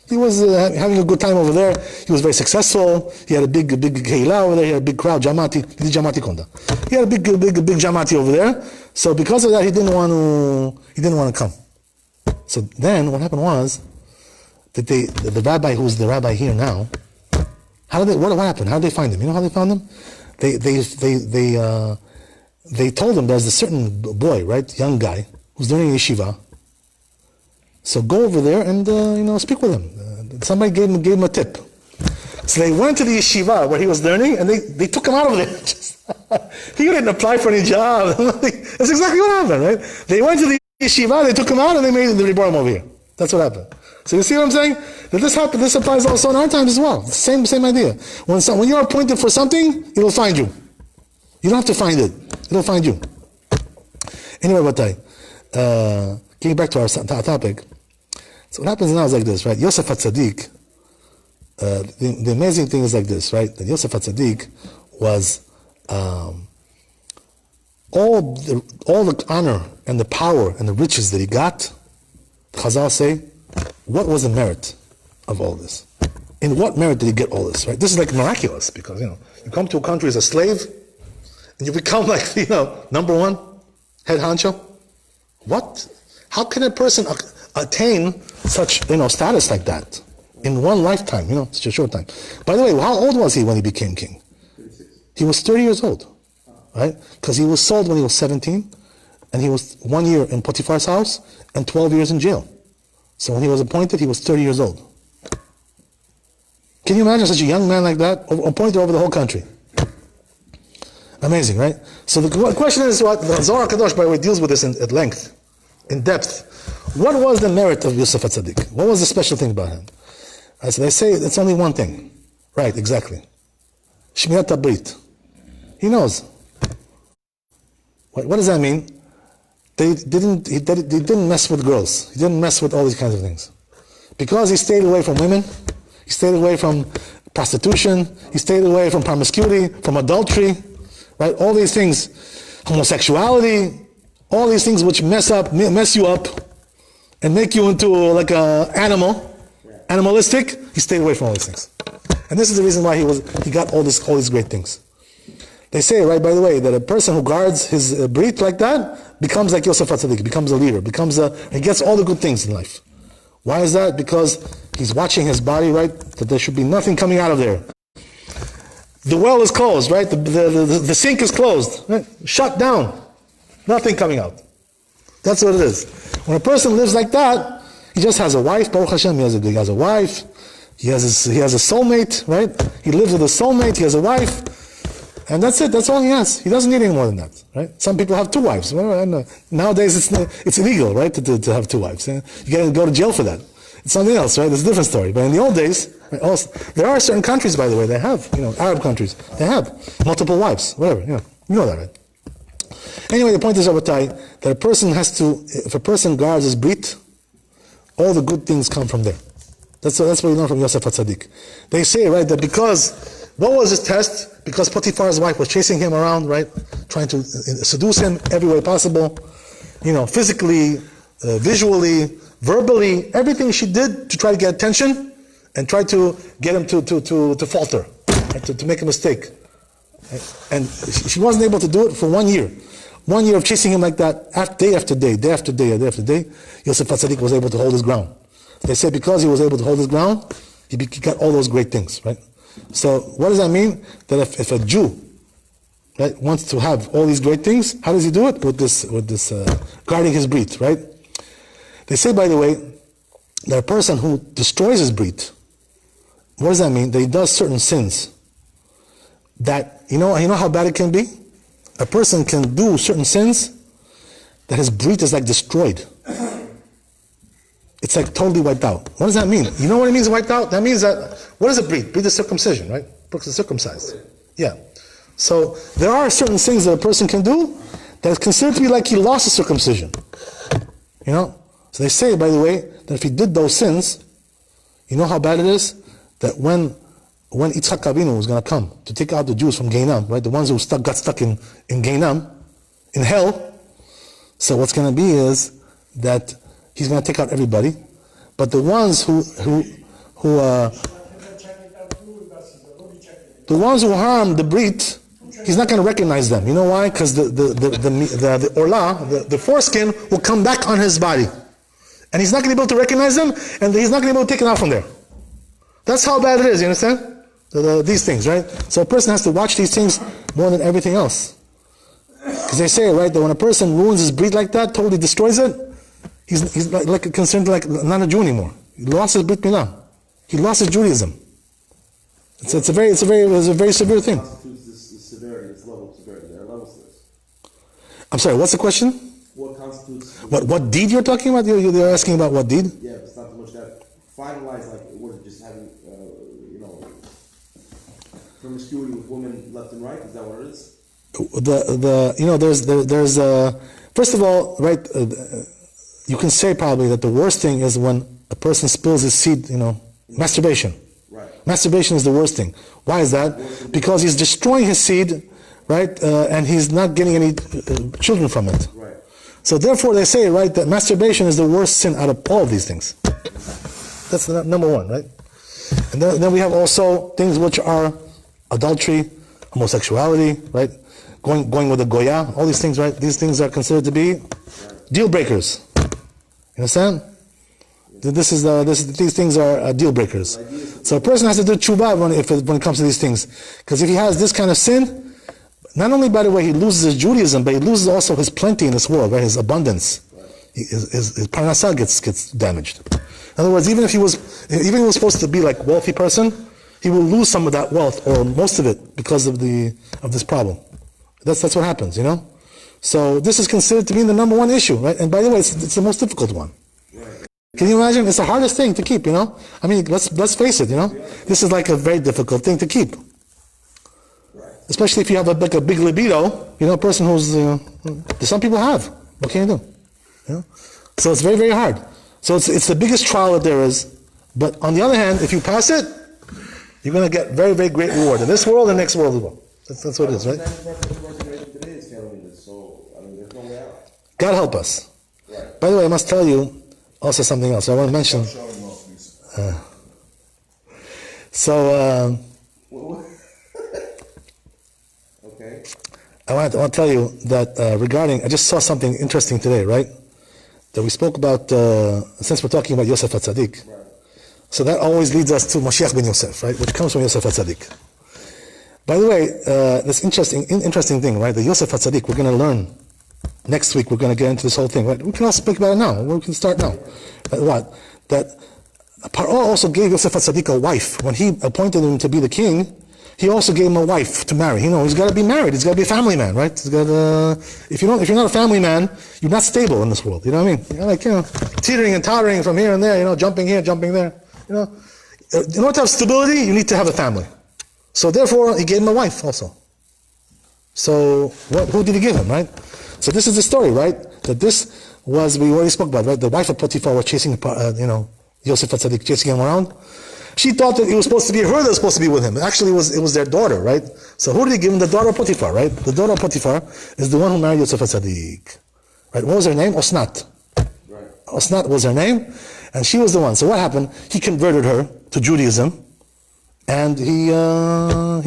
Speaker 1: He was having a good time over there. He was very successful. He had a big keilah over there. He had a big crowd. Jamati konda. He had a big jamati over there. So because of that, he didn't want to come. So then what happened was that the rabbi, who's the rabbi here now, what happened? How did they find him? You know how they found him? They told him there's a certain boy, right, young guy, who's learning yeshiva. So go over there and speak with him. Somebody gave him a tip. So they went to the yeshiva where he was learning, and they took him out of there. He didn't apply for any job. That's exactly what happened, right? They went to the yeshiva, they took him out, and they brought him over here. That's what happened. So you see what I'm saying? That this happened. This applies also in our times as well. Same idea. When you're appointed for something, it'll find you. You don't have to find it. It'll find you. Anyway, Batai, getting back to our topic. So what happens now is like this, right? Yosef HaTzadik, the amazing thing is like this, right? That Yosef HaTzadik was all the honor and the power and the riches that he got. Chazal say, what was the merit of all this? In what merit did he get all this, right? This is like miraculous because, you come to a country as a slave and you become like, number one head honcho. What? How can a person attain such, status like that in one lifetime, such a short time? By the way, how old was he when he became king? 36. He was 30 years old, right? Because he was sold when he was 17, and he was 1 year in Potiphar's house and 12 years in jail. So when he was appointed, he was 30 years old. Can you imagine such a young man like that appointed over the whole country? Amazing, right? So the question is, what the Zohar Kadosh, by the way, deals with this at length, in depth. What was the merit of Yosef HaTzadik? What was the special thing about him? So they say it's only one thing. Right, exactly. Shmirat HaBrit. He knows. What does that mean? He didn't mess with girls. He didn't mess with all these kinds of things. Because he stayed away from women, he stayed away from prostitution, he stayed away from promiscuity, from adultery, right? All these things, homosexuality, all these things which mess you up, and make you into like a animalistic. He stayed away from all these things, and this is the reason why he got all these great things. They say, right, by the way, that a person who guards his brit like that becomes like Yosef HaTzadik, becomes a leader, he gets all the good things in life. Why is that? Because he's watching his body, right? That there should be nothing coming out of there. The well is closed, right? The sink is closed, right? Shut down. Nothing coming out. That's what it is. When a person lives like that, he just has a wife. Baruch Hashem, he has a wife. He has a soulmate, right? He lives with a soulmate. He has a wife, and that's it. That's all he has. He doesn't need any more than that, right? Some people have two wives. Nowadays, it's illegal, right, to have two wives. You got to go to jail for that. It's something else, right? It's a different story. But in the old days, right, also, there are certain countries, by the way, they have, Arab countries, they have multiple wives, whatever. You know that, right? Anyway, the point is, Rabbi, that if a person guards his brit, all the good things come from there. That's what we learn from Yosef HaTzadik. They say, right, that what was his test? Because Potiphar's wife was chasing him around, right, trying to seduce him every way possible, physically, visually, verbally, everything she did to try to get attention and try to get him to falter, right, to make a mistake. And she wasn't able to do it for 1 year. 1 year of chasing him like that, day after day, Yosef HaTzadik was able to hold his ground. They say because he was able to hold his ground, he got all those great things, right? So what does that mean? That if a Jew, right, wants to have all these great things, how does he do it? With this guarding his brit, right? They say, by the way, that a person who destroys his brit, what does that mean? That he does certain sins. That, you know how bad it can be? A person can do certain sins that his brit is like destroyed. It's like totally wiped out. What does that mean? You know what it means wiped out? That means that, what is a brit? Brit is circumcision, right? Person is circumcised. Yeah. So there are certain things that a person can do that is considered to be like he lost his circumcision. So they say, by the way, that if he did those sins, you know how bad it is? That when Yitzchak Avinu was going to come to take out the Jews from Gehinnom, right? The ones who got stuck in Gehinnom, in hell, So what's going to be is that he's going to take out everybody, but the ones who harm the Brit, he's not going to recognize them. You know why? Because the orla, the foreskin, will come back on his body. And he's not going to be able to recognize them, and he's not going to be able to take it out from there. That's how bad it is, you understand? These things, right? So a person has to watch these things more than everything else. Because they say, right, that when a person ruins his breed like that, totally destroys it, he's like concerned like not a Jew anymore. He lost his Brit Milah. He lost his Judaism. It's a very severe thing.
Speaker 3: What constitutes this severity, this level of severity? There are levels to this.
Speaker 1: I'm sorry, what's the question?
Speaker 3: What constitutes...
Speaker 1: What deed you're talking about? You're asking about what deed?
Speaker 3: Yeah, but it's not so much that. Finalized, like, what, just having, promiscuity with women left and right? Is that what it is?
Speaker 1: There's first of all, right, you can say probably that the worst thing is when a person spills his seed, masturbation.
Speaker 3: Right.
Speaker 1: Masturbation is the worst thing. Why is that? Because he's destroying his seed, right, and he's not getting any children from it.
Speaker 3: Right.
Speaker 1: So therefore they say, right, that masturbation is the worst sin out of all of these things. That's the number one, right? And then we have also things which are adultery, homosexuality, right? Going with a goya, all these things, right? These things are considered to be deal breakers. You understand? These things are deal breakers. So a person has to do tshuva when it comes to these things. Because if he has this kind of sin, not only, by the way, he loses his Judaism, but he loses also his plenty in this world, right? His abundance. His parnasah gets damaged. In other words, even if he was supposed to be like a wealthy person, he will lose some of that wealth or most of it because of this problem. That's what happens, So this is considered to be the number one issue, right? And by the way, it's the most difficult one. Can you imagine? It's the hardest thing to keep, I mean, let's face it, This is like a very difficult thing to keep. Especially if you have a big libido, a person who's, some people have. What can you do? So it's very, very hard. So it's the biggest trial that there is. But on the other hand, if you pass it, you're going to get very, very great reward in this world and next world as well. That's what it is, right? God help us. Right. By the way, I must tell you also something else. I want to mention.
Speaker 3: Okay.
Speaker 1: I want to tell you that regarding, I just saw something interesting today, right? That we spoke about, since we're talking about Yosef HaTzadik. Right. So that always leads us to Mashiach ben Yosef, right? Which comes from Yosef HaTzadik. By the way, this interesting thing, right? The Yosef HaTzadik, we're going to learn. Next week we're going to get into this whole thing, right? We can also speak about it now. We can start now. That Paro also gave Yosef HaTzadik a wife. When he appointed him to be the king, he also gave him a wife to marry. He's got to be married. He's got to be a family man, right? He's got if you're not a family man, you're not stable in this world. You know what I mean? You're like, teetering and tottering from here and there, jumping here, jumping there. In order to have stability, you need to have a family. So therefore, he gave him a wife also. So who did he give him, right? So this is the story, right? That this was, we already spoke about, right? The wife of Potiphar was chasing, Yosef HaTzadik, chasing him around. She thought that it was supposed to be her that was supposed to be with him. Actually, it was their daughter, right? So who did he give him? The daughter of Potiphar, right? The daughter of Potiphar is the one who married Yosef HaTzadik. Right? What was her name? Osnat.
Speaker 3: Right.
Speaker 1: Osnat was her name, and she was the one. So what happened? He converted her to Judaism, and he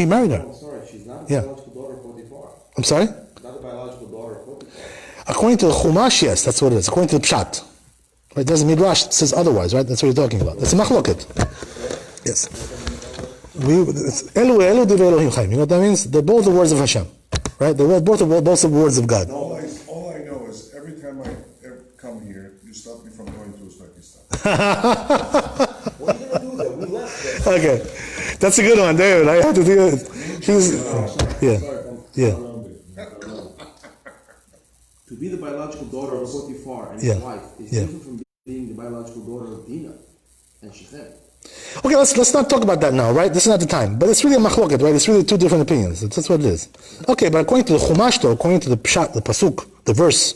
Speaker 1: married her.
Speaker 3: Oh, sorry, she's not the biological daughter of Potiphar.
Speaker 1: I'm sorry?
Speaker 3: Not the biological daughter of Potiphar.
Speaker 1: According to the Chumash, yes, that's what it is. According to the Pshat. Right? There's a Midrash that says otherwise, right? That's what you're talking about. It's a machloket. Yes. Elu divrei Elohim chaim. You know what that means? They're both the words of Hashem. Right? They're both the words of God.
Speaker 2: All I know is every time I come here, you stop me from going to Uzbekistan.
Speaker 3: What are you going to do though? We left there.
Speaker 1: Okay. That's a good one, David. I have to do it. Yeah.
Speaker 3: To be the biological daughter of Potiphar and his wife is different from being the biological daughter of Dinah and Shechem.
Speaker 1: Okay, let's not talk about that now, right? This is not the time. But it's really a machloket, right? It's really two different opinions. That's what it is. Okay, but according to the Chumash, though, according to the Pshat, the Pasuk, the verse,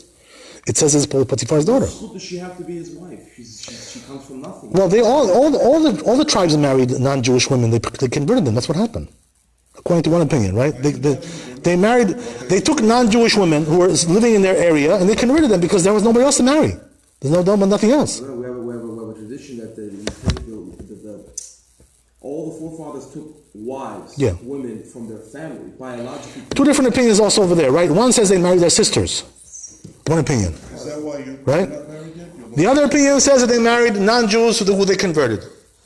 Speaker 1: it says it's Potiphar's daughter.
Speaker 3: Who does she have to be his wife? She comes from nothing.
Speaker 1: Well, all the tribes married non-Jewish women. They converted them. That's what happened. According to one opinion, right? They took non-Jewish women who were living in their area and they converted them because there was nobody else to marry. There's nothing else.
Speaker 3: We have a tradition that all the forefathers took wives, women from their family, biologically.
Speaker 1: Two different opinions also over there, right? One says they married their sisters. One opinion.
Speaker 2: Is that why you're
Speaker 1: right?
Speaker 2: not married yet?
Speaker 1: The other opinion says that they married non-Jews who they converted.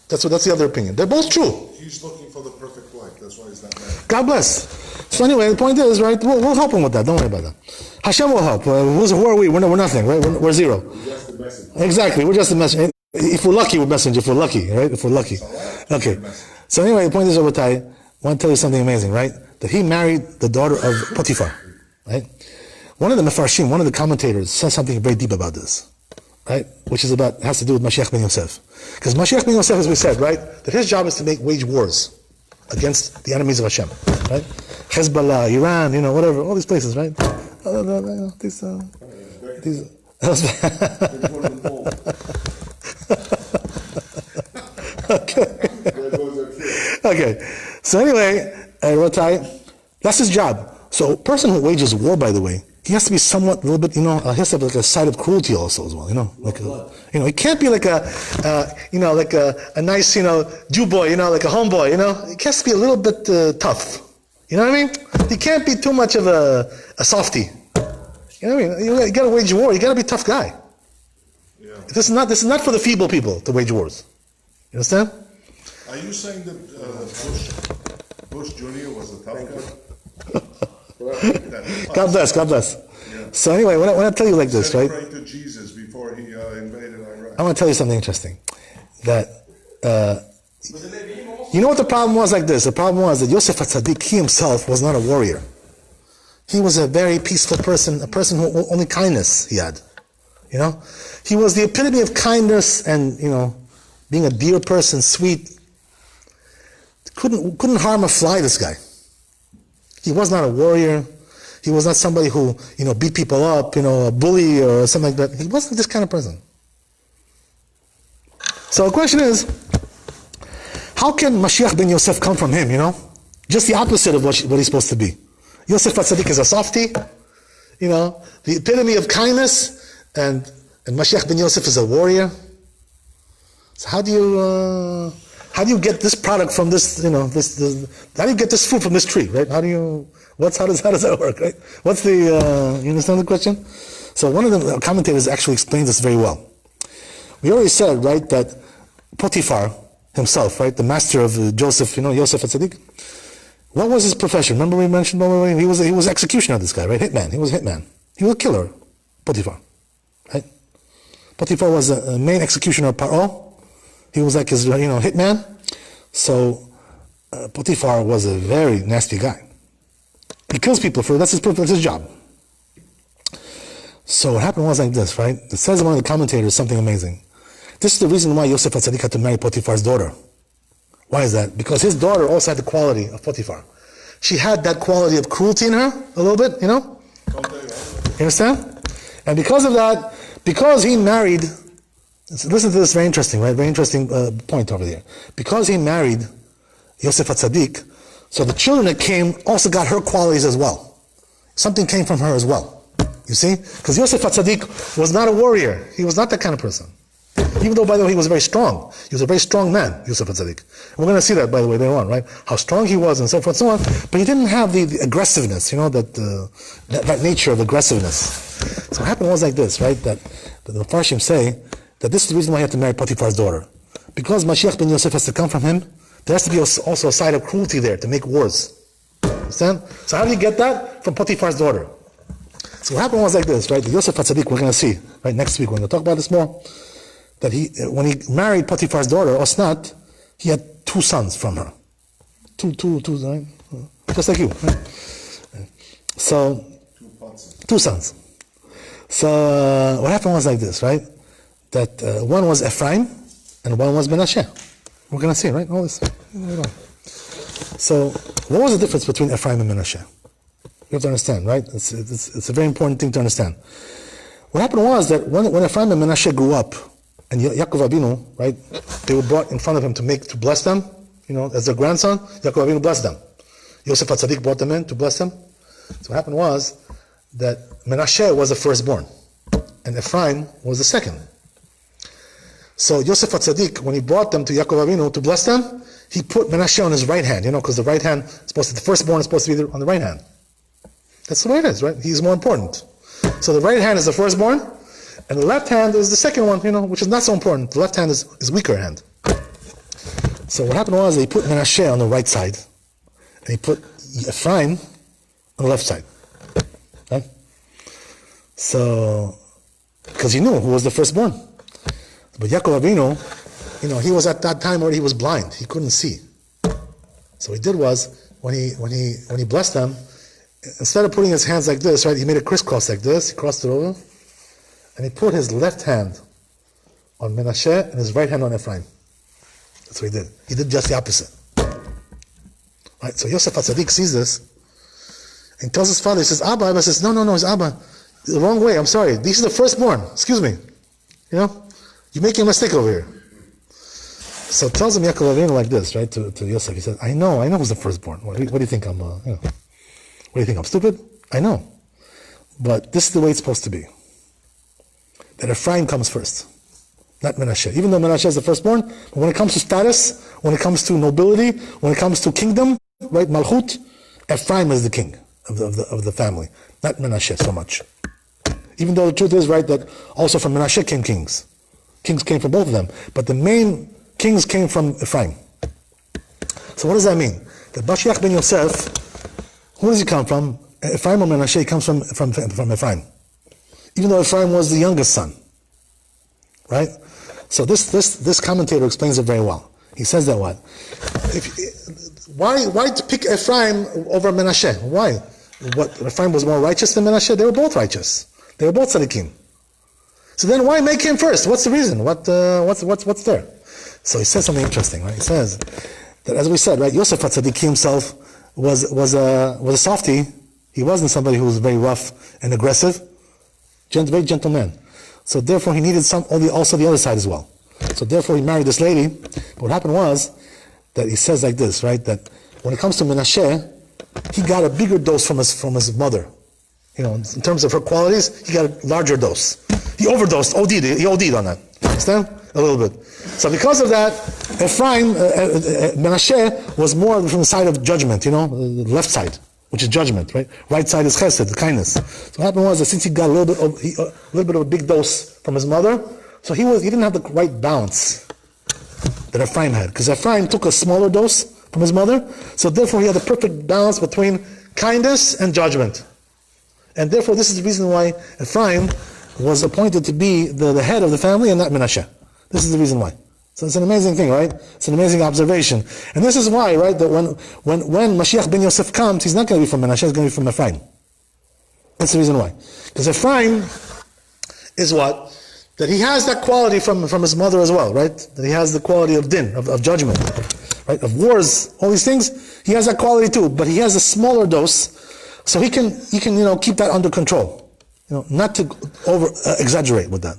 Speaker 1: That's the other opinion. They're both true.
Speaker 2: He's looking for the perfect wife. That's why he's not married.
Speaker 1: God bless. So anyway, the point is, right, we'll help him with that. Don't worry about that. Hashem will help. Who are we? We're nothing, right? We're zero.
Speaker 3: We're just the messenger.
Speaker 1: Exactly. We're just the messenger. If we're lucky, we're messenger. If we're lucky, right? If we're lucky. Okay. So anyway, the point is, Rabbi, I want to tell you something amazing, right? That he married the daughter of Potiphar, right? One of the Mefarshim, one of the commentators, says something very deep about this, right? Which is has to do with Mashiach ben Yosef. Because Mashiach ben Yosef, as we said, right, that his job is to wage wars against the enemies of Hashem, right? Hezbollah, Iran, whatever, all these places, right? Okay. So anyway, that's his job. So a person who wages war, by the way, he has to be somewhat, a little bit, he has to have like a side of cruelty also as well, he can't be like a nice, Jew boy, like a homeboy, he has to be a little bit tough. You know what I mean? He can't be too much of a softie. You know what I mean? You got to wage war. You got to be a tough guy.
Speaker 2: Yeah.
Speaker 1: This is not for the feeble people to wage wars. You understand?
Speaker 2: Are you saying that Bush Jr. was a tough guy?
Speaker 1: God bless.
Speaker 2: Yeah.
Speaker 1: So anyway, when I tell you like this, right?
Speaker 2: Pray to Jesus before he invaded Iraq.
Speaker 1: I want to tell you something interesting. That you know what the problem was like this? The problem was that Yosef HaTzadik, he himself was not a warrior. He was a very peaceful person, a person who only kindness he had. He was the epitome of kindness and, being a dear person, sweet. Couldn't harm a fly, this guy. He was not a warrior. He was not somebody who, beat people up, a bully or something like that. He wasn't this kind of person. So the question is, how can Mashiach ben Yosef come from him, Just the opposite of what he's supposed to be. Yosef HaTzadik is a softie, the epitome of kindness, and Mashiach ben Yosef is a warrior. So how do you get this product from this, how do you get this fruit from this tree, right? How does that work, right? What's the, you understand the question? So one of the commentators actually explains this very well. We already said, right, that Potiphar himself, right, the master of Joseph, Yosef HaTzadik, what was his profession? Remember we mentioned, he was executioner, this guy, right? Hitman. He was a hitman. He was a killer, Potiphar, right? Potiphar was a main executioner of Paro. He was like his, hitman. So Potiphar was a very nasty guy. He kills people that's his job. So what happened was like this, right? It says in one of the commentators something amazing. This is the reason why Yosef HaTzadik had to marry Potiphar's daughter. Why is that? Because his daughter also had the quality of Potiphar. She had that quality of cruelty in her, a little bit, You understand? And because of that, because he married, listen to this, very interesting, right? Very interesting point over there. Because he married Yosef HaTzadik, so the children that came also got her qualities as well. Something came from her as well. You see? Because Yosef HaTzadik was not a warrior. He was not that kind of person. Even though, by the way, he was very strong. He was a very strong man, Yosef HaTzadik. We're going to see that, by the way, later on, right? How strong he was and so forth and so on. But he didn't have the aggressiveness, that nature of aggressiveness. So what happened was like this, right? That the Mefarshim say that this is the reason why he had to marry Potiphar's daughter. Because Mashiach ben Yosef has to come from him, there has to be also a side of cruelty there to make wars. Understand? So how do you get that? From Potiphar's daughter. So what happened was like this, right? The Yosef HaTzadik, we're going to see, right? Next week, we're going to talk about this more. That when he married Potiphar's daughter, Osnat, he had 2 sons from her. Two, right? Just like you. Right? So, 2 sons. So, what happened was like this, right? That one was Ephraim, and one was Menashe. We're going to see, right? All this. So, what was the difference between Ephraim and Menashe? You have to understand, right? It's a very important thing to understand. What happened was that when Ephraim and Menashe grew up, and Yaakov Avinu, right, they were brought in front of him to bless them, as their grandson. Yaakov Avinu blessed them. Yosef HaTzadik brought them in to bless them. So what happened was that Menashe was the firstborn, and Ephraim was the second. So Yosef HaTzadik, when he brought them to Yaakov Avinu to bless them, he put Menashe on his right hand, because the right hand is supposed to, the firstborn is supposed to be on the right hand. That's the way it is, right? He's more important. So the right hand is the firstborn, and the left hand is the second one, which is not so important. The left hand is weaker hand. So what happened was he put Menashe on the right side, and he put Ephraim on the left side. Right? So, because he knew who was the firstborn. But Yaakov Avinu, he was at that time where he was blind. He couldn't see. So what he did was, when he blessed them, instead of putting his hands like this, right, he made a crisscross like this. He crossed it over, and he put his left hand on Menashe and his right hand on Ephraim. That's what he did. He did just the opposite. Right? So Yosef HaTzadik sees this, and tells his father, he says, Abba says, no, it's Abba. The wrong way, I'm sorry. These are the firstborn. Excuse me. You're making a mistake over here. So tells him Yaakov Avinu like this, right, to Yosef. He says, I know who's the firstborn. What do you think I'm, what do you think, I'm stupid? I know. But this is the way it's supposed to be. That Ephraim comes first, not Menashe. Even though Menashe is the firstborn, but when it comes to status, when it comes to nobility, when it comes to kingdom, right, Malchut, Ephraim is the king of the family, not Menashe so much. Even though the truth is, right, that also from Menashe came kings. Kings came from both of them. But the main kings came from Ephraim. So what does that mean? That Mashiach ben Yosef, who does he come from? Ephraim or Menashe? He comes from Ephraim. Even though Ephraim was the youngest son. Right? So this commentator explains it very well. He says that what? Why to pick Ephraim over Menashe? Why? What, Ephraim was more righteous than Menashe? They were both righteous. They were both tzaddikim. So then why make him first? What's the reason? What's there? So he says something interesting, right? He says that, as we said, right, Yosef HaTzadik himself was a softie. He wasn't somebody who was very rough and aggressive. Very gentle man. So therefore he needed also the other side as well. So therefore he married this lady. But what happened was that he says like this, right? That when it comes to Menashe, he got a bigger dose from his mother. In terms of her qualities, he got a larger dose. He overdosed, he OD'd on that. Understand? A little bit. So because of that, Ephraim, Menashe was more from the side of judgment, the left side, which is judgment, right? Right side is chesed, the kindness. So what happened was that since he got a little bit of a big dose from his mother, so he didn't have the right balance that Ephraim had. Because Ephraim took a smaller dose from his mother, so therefore he had the perfect balance between kindness and judgment. And therefore this is the reason why Ephraim was appointed to be the head of the family and not Menashe. This is the reason why. So it's an amazing thing, right? It's an amazing observation. And this is why, right, that when Mashiach ben Yosef comes, he's not going to be from Menashe, he's going to be from Ephraim. That's the reason why. Because Ephraim is what? That he has that quality from his mother as well, right? That he has the quality of din, of judgment, right? Of wars, all these things. He has that quality too, but he has a smaller dose, so he can keep that under control. Not to over exaggerate with that.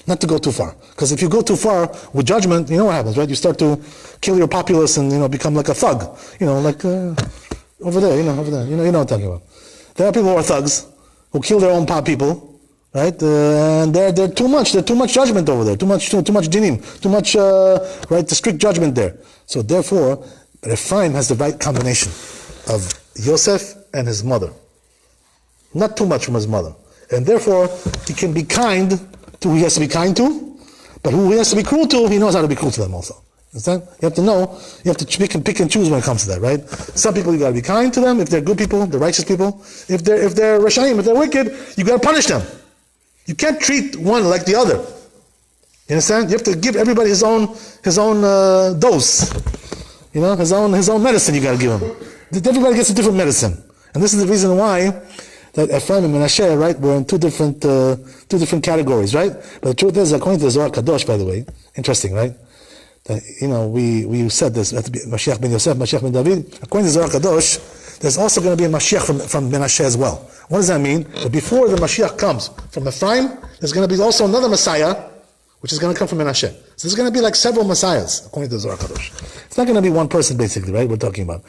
Speaker 1: Not to go too far. Because if you go too far with judgment, you know what happens, right? You start to kill your populace and, become like a thug. Like over there, over there. You know what I'm talking about. There are people who are thugs, who kill their own people, right? And they're too much. There's too much judgment over there. Too much dinim. Too much, right, the strict judgment there. So therefore, Ephraim has the right combination of Yosef and his mother. Not too much from his mother. And therefore, he can be kind to who he has to be kind to, but who he has to be cruel to, he knows how to be cruel to them also. Understand? You have to know, you have to pick and choose when it comes to that, right? Some people you gotta be kind to them, if they're good people, they're righteous people. If they're Rashaim, if they're wicked, you gotta punish them. You can't treat one like the other. You understand? You have to give everybody his own dose. His own medicine you gotta give him. Everybody gets a different medicine. And this is the reason why that Ephraim and Menashe, right, were in two different categories, right? But the truth is, according to the Zohar Kadosh, by the way, interesting, right? That, we said this, Mashiach ben Yosef, Mashiach ben David. According to the Zohar Kadosh, there's also going to be a Mashiach from Menashe as well. What does that mean? That before the Mashiach comes from Ephraim, there's going to be also another Messiah, which is going to come from Menashe. So there's going to be like several Messiahs, according to the Zohar Kadosh. It's not going to be one person, basically, right? We're talking about.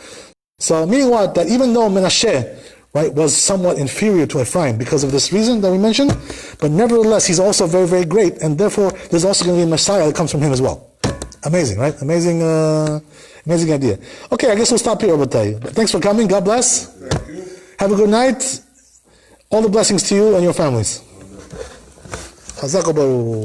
Speaker 1: So meaning what? That even though Menashe right, was somewhat inferior to Ephraim because of this reason that we mentioned, but nevertheless, he's also very, very great, and therefore, there's also going to be a Messiah that comes from him as well. Amazing, right? Amazing idea. Okay, I guess we'll stop here, Rabbi. Thanks for coming. God bless.
Speaker 2: Thank you.
Speaker 1: Have a good night. All the blessings to you and your families. Chazak u'baruch.